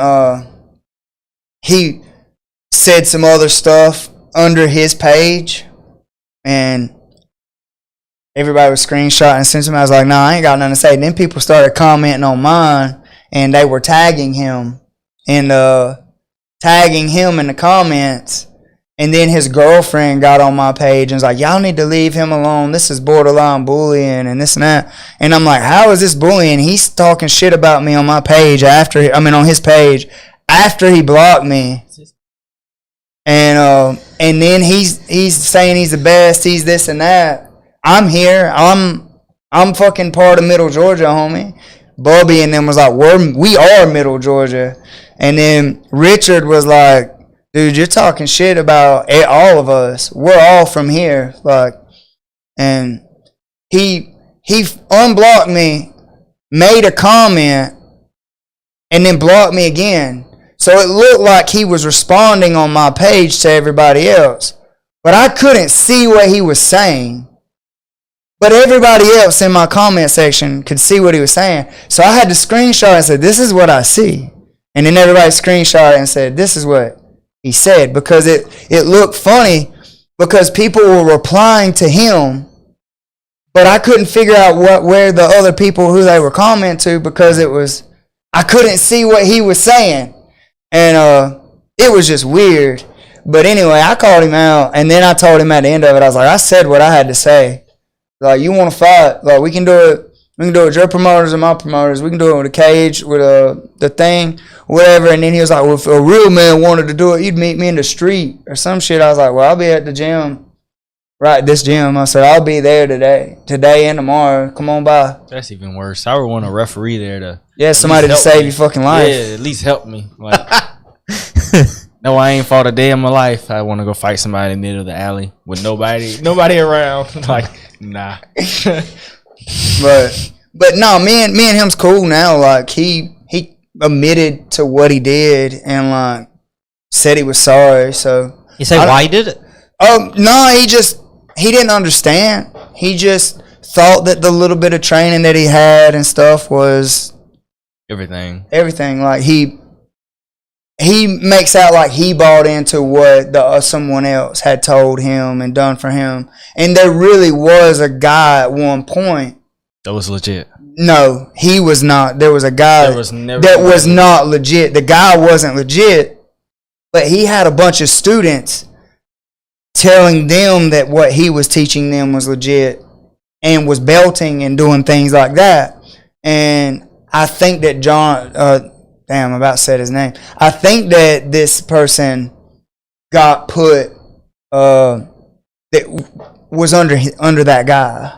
he said some other stuff under his page, and everybody was screenshotting and sent him. I was like, nah, I ain't got nothing to say. And then people started commenting on mine, and they were tagging him in the comments. And then his girlfriend got on my page and was like, y'all need to leave him alone. This is borderline bullying and this and that. And I'm like, how is this bullying? He's talking shit about me on my page on his page after he blocked me. And then he's saying he's the best, he's this and that. I'm here. I'm fucking part of Middle Georgia, homie. Bubby and them was like, we are Middle Georgia. And then Richard was like, dude, you're talking shit about all of us. We're all from here. Like, and he unblocked me, made a comment, and then blocked me again. So it looked like he was responding on my page to everybody else. But I couldn't see what he was saying. But everybody else in my comment section could see what he was saying. So I had to screenshot and say, this is what I see. And then everybody screenshot and said, this is what he said. Because it looked funny because people were replying to him. But I couldn't figure out where the other people who they were commenting to, because I couldn't see what he was saying. And it was just weird. But anyway, I called him out, and then I told him at the end of it, I was like, I said what I had to say. Like, you want to fight? Like, we can do it. We can do it with your promoters and my promoters. We can do it with a cage, with the thing, whatever. And then he was like, well, if a real man wanted to do it, he'd meet me in the street or some shit. I was like, well, I'll be at the gym. Right, this gym. I said, I'll be there today and tomorrow. Come on by. That's even worse. I would want a referee there to somebody to save your fucking life. Yeah, at least help me. Like, No, I ain't fought a day in my life. I want to go fight somebody in the middle of the alley with nobody around. Like, nah. But no, me and him's cool now. Like he admitted to what he did and like said he was sorry. So You say why he did it? No, he didn't understand. He just thought that the little bit of training that he had and stuff was Everything. Like he makes out like he bought into what someone else had told him and done for him. And there really was a guy at one point. That was legit. No, he was not. There was a guy that was not legit. The guy wasn't legit, but he had a bunch of students telling them that what he was teaching them was legit and was belting and doing things like that. And I think that I'm about to say his name. I think that this person got put that was under that guy.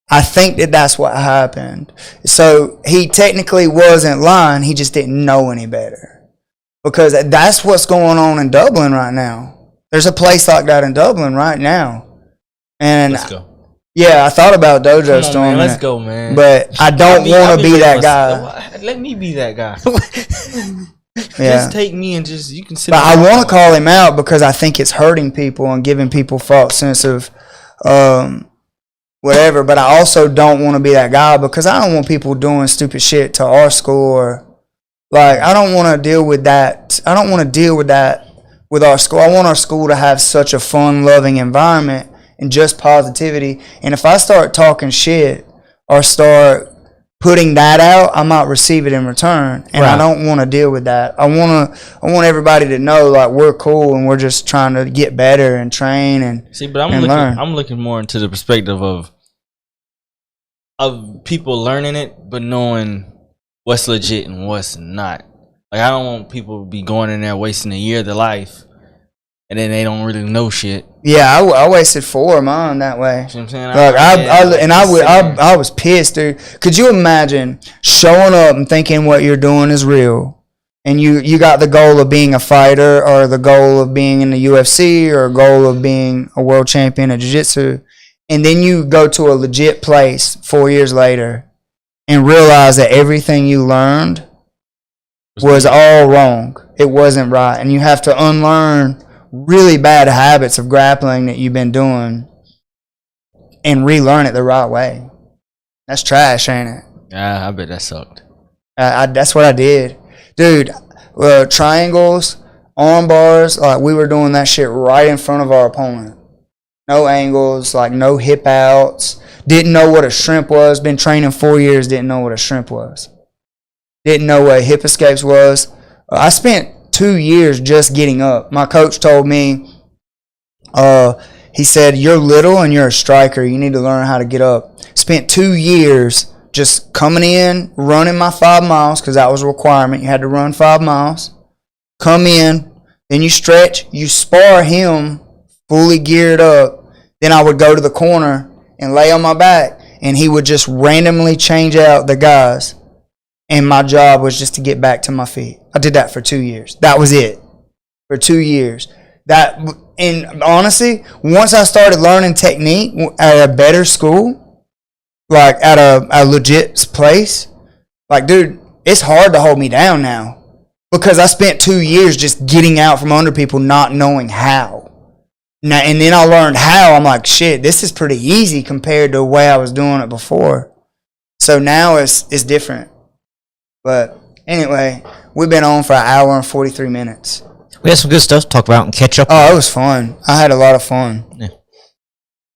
I think that that's what happened. So he technically wasn't lying. He just didn't know any better. Because that's what's going on in Dublin right now. There's a place like that in Dublin right now. And let's go. Yeah, I thought about dojo storming. Let's go, man. But I don't want to be that guy. Let me be that guy. Yeah. Just take me and you can sit. But I want to call him out because I think it's hurting people and giving people false sense of whatever. But I also don't want to be that guy because I don't want people doing stupid shit to our school or like I don't want to deal with that. I don't want to deal with that with our school. I want our school to have such a fun, loving environment and just positivity. And if I start talking shit or start putting that out, I might receive it in return. And right. I don't want to deal with that. I want everybody to know like we're cool and we're just trying to get better and train and learn. I'm looking more into the perspective of people learning it but knowing what's legit and what's not. Like I don't want people to be going in there wasting a year of their life and then they don't really know shit. Yeah, I wasted 4 of mine that way. You know what I'm saying? I was pissed, dude. Could you imagine showing up and thinking what you're doing is real, and you got the goal of being a fighter or the goal of being in the UFC or a goal of being a world champion of jiu-jitsu, and then you go to a legit place 4 years later and realize that everything you learned was all wrong. It wasn't right, and you have to unlearn really bad habits of grappling that you've been doing and relearn it the right way. That's trash, ain't it? Yeah, I bet that sucked. That's what I did, dude. Triangles, arm bars, like we were doing that shit right in front of our opponent. No angles, like no hip outs. Didn't know what a shrimp was. Been training 4 years. Didn't know what a shrimp was. Didn't know what hip escapes was. I spent 2 years just getting up. My coach told me, he said, you're little and you're a striker. You need to learn how to get up. Spent 2 years just coming in, running my 5 miles, because that was a requirement. You had to run 5 miles. Come in, then you stretch, you spar him fully geared up. Then I would go to the corner and lay on my back, and he would just randomly change out the guys. And my job was just to get back to my feet. I did that for 2 years. That was it. For 2 years. And honestly, once I started learning technique at a better school, like at a legit place, like, dude, it's hard to hold me down now. Because I spent 2 years just getting out from under people not knowing how. Now, and then I learned how. I'm like, shit, this is pretty easy compared to the way I was doing it before. So now it's different. But anyway, we've been on for an hour and 43 minutes. We had some good stuff to talk about and catch up. Oh, it was fun. I had a lot of fun.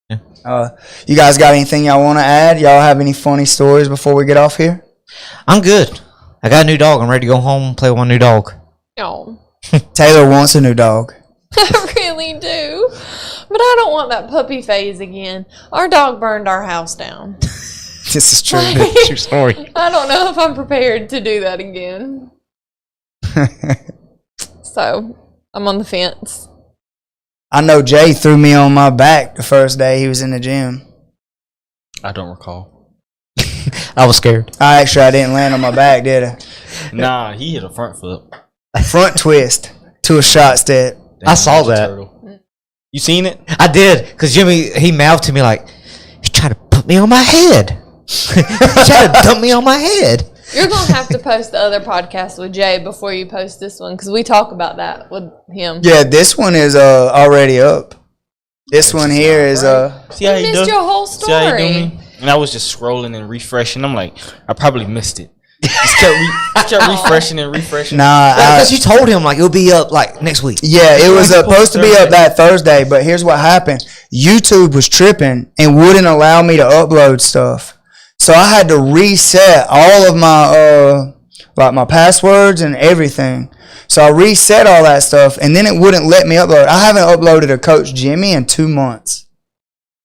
Yeah. You guys got anything y'all want to add? Y'all have any funny stories before we get off here? I'm good. I got a new dog. I'm ready to go home and play with my new dog. Oh. Taylor wants a new dog. I really do. But I don't want that puppy phase again. Our dog burned our house down. This is true. True story. I don't know if I'm prepared to do that again. So, I'm on the fence. I know Jay threw me on my back the first day he was in the gym. I don't recall. I was scared. I didn't land on my back, did I? Nah, he hit a front flip. Front twist. to a shot step. I saw Ninja that. Turtle. You seen it? I did, because Jimmy, he mouthed to me like, he's trying to put me on my head. He's trying to dump me on my head. You're going to have to post the other podcast with Jay before you post this one, because we talk about that with him. Yeah, this one is already up. This one here is See how You he missed do? your whole See how he do story. me? And I was just scrolling and refreshing. I'm like, I probably missed it. Just kept refreshing and refreshing. nah. Because you told him, like, it'll be up, like, next week. Yeah, it was Like supposed to be up that Thursday, but here's what happened. YouTube was tripping and wouldn't allow me to upload stuff. So I had to reset all of my like my passwords and everything. So I reset all that stuff and then it wouldn't let me upload. I haven't uploaded a Coach Jimmy in 2 months.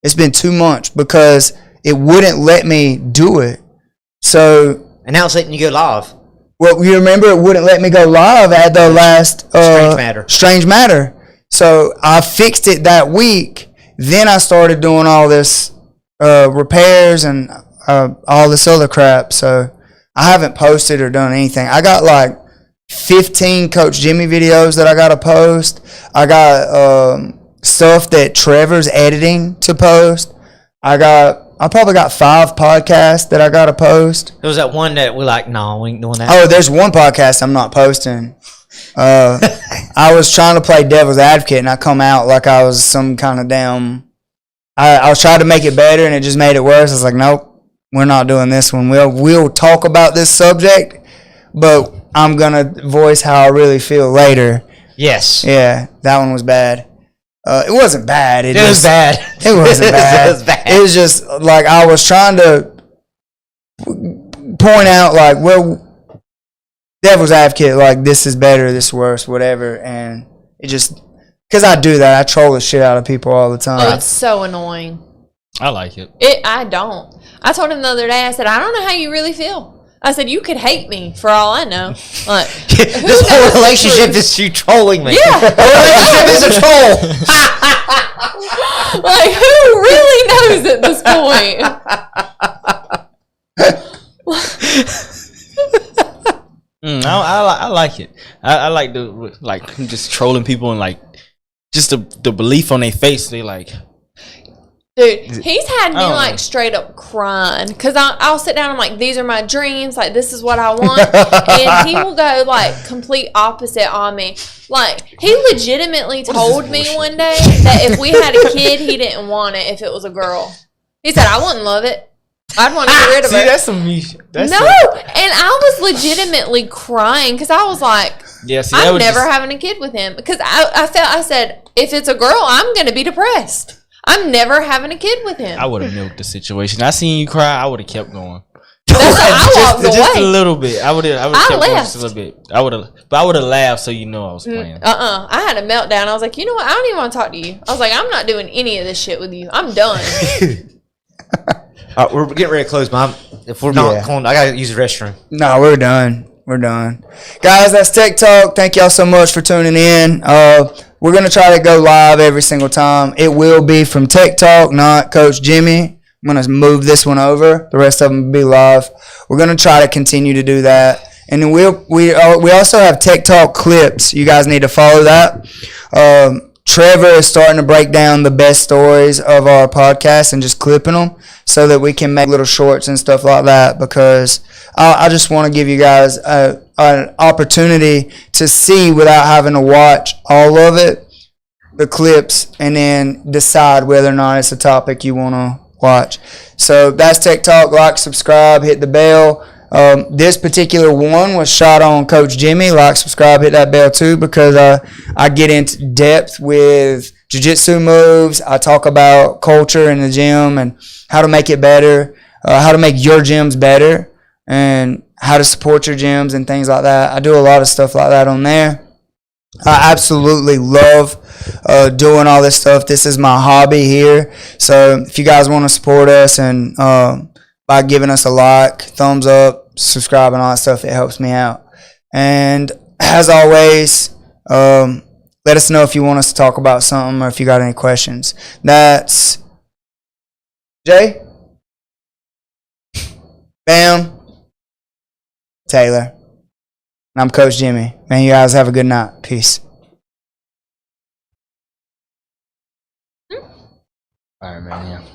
It's been 2 months because it wouldn't let me do it. So And now it's letting you go live. well, you remember it wouldn't let me go live at the last Strange Matter. So I fixed it that week. Then I started doing all this repairs and all this other crap. So I haven't posted or done anything. I got like 15 Coach Jimmy videos that I got to post. I got stuff that Trevor's editing to post. I probably got 5 podcasts that I got to post. There was that one that we're like, no, we ain't doing that. Oh, there's one podcast I'm not posting. I was trying to play devil's advocate, and I come out like I was some kind of damn. I was trying to make it better, and it just made it worse. I was like, nope, we're not doing this one. We'll talk about this subject, but I'm gonna voice how I really feel later. Yes. Yeah, that one was bad. It wasn't bad. It was bad. It wasn't bad. It was bad. It was just like I was trying to point out, like, well, devil's advocate, like, this is better, this is worse, whatever. And it just, because I do that, I troll the shit out of people all the time. Oh, it's so annoying. I like it. I don't. I told him the other day, I said, I don't know how you really feel. I said, you could hate me for all I know. Like, This whole relationship is you trolling me. yeah. The relationship is a troll. Like, who really knows at this point? I like it. I like just trolling people and like just the belief on their face. They like, Dude, he's had me I don't like know. straight up crying because I'll sit down and I'm like, these are my dreams, like this is what I want, and he will go like complete opposite on me. Like he legitimately told me one day that if we had a kid, he didn't want it if it was a girl. He said I wouldn't love it. I'd want to get rid of see, her. that's some me. That's No, and I was legitimately crying because I was like, yeah. See, that I'm was never just- having a kid with him because I said if it's a girl, I'm gonna be depressed. I'm never having a kid with him. I would have milked the situation. I seen you cry. I would have kept going. That's why I walked Just a away. little bit. I would have I kept going left. just a little bit. I would have laughed so you know I was playing. I had a meltdown. I was like, you know what? I don't even want to talk to you. I was like, I'm not doing any of this shit with you. I'm done. We're getting ready to close, Mom. If we're not going, I gotta use the restroom. No, we're done. We're done. Guys, that's Tech Talk. Thank y'all so much for tuning in. We're going to try to go live every single time. It will be from Tech Talk, not Coach Jimmy. I'm going to move this one over. The rest of them will be live. We're going to try to continue to do that. And then we also have Tech Talk clips. You guys need to follow that. Trevor is starting to break down the best stories of our podcast and just clipping them so that we can make little shorts and stuff like that, because I just want to give you guys an opportunity to see without having to watch all of it, the clips, and then decide whether or not it's a topic you want to watch. So that's Tech Talk. Like, subscribe, hit the bell. This particular one was shot on Coach Jimmy. Like, subscribe, hit that bell too, because I get into depth with jiu-jitsu moves. I talk about culture in the gym and how to make it better, how to make your gyms better, and how to support your gyms and things like that. I do a lot of stuff like that on there. I absolutely love doing all this stuff. This is my hobby here. So if you guys want to support us and by giving us a like, thumbs up, subscribe, and all that stuff, it helps me out. And as always, let us know if you want us to talk about something or if you got any questions. That's Jay, Bam, Taylor, and I'm Coach Jimmy. Man, you guys have a good night. Peace. All right, man. Yeah. No.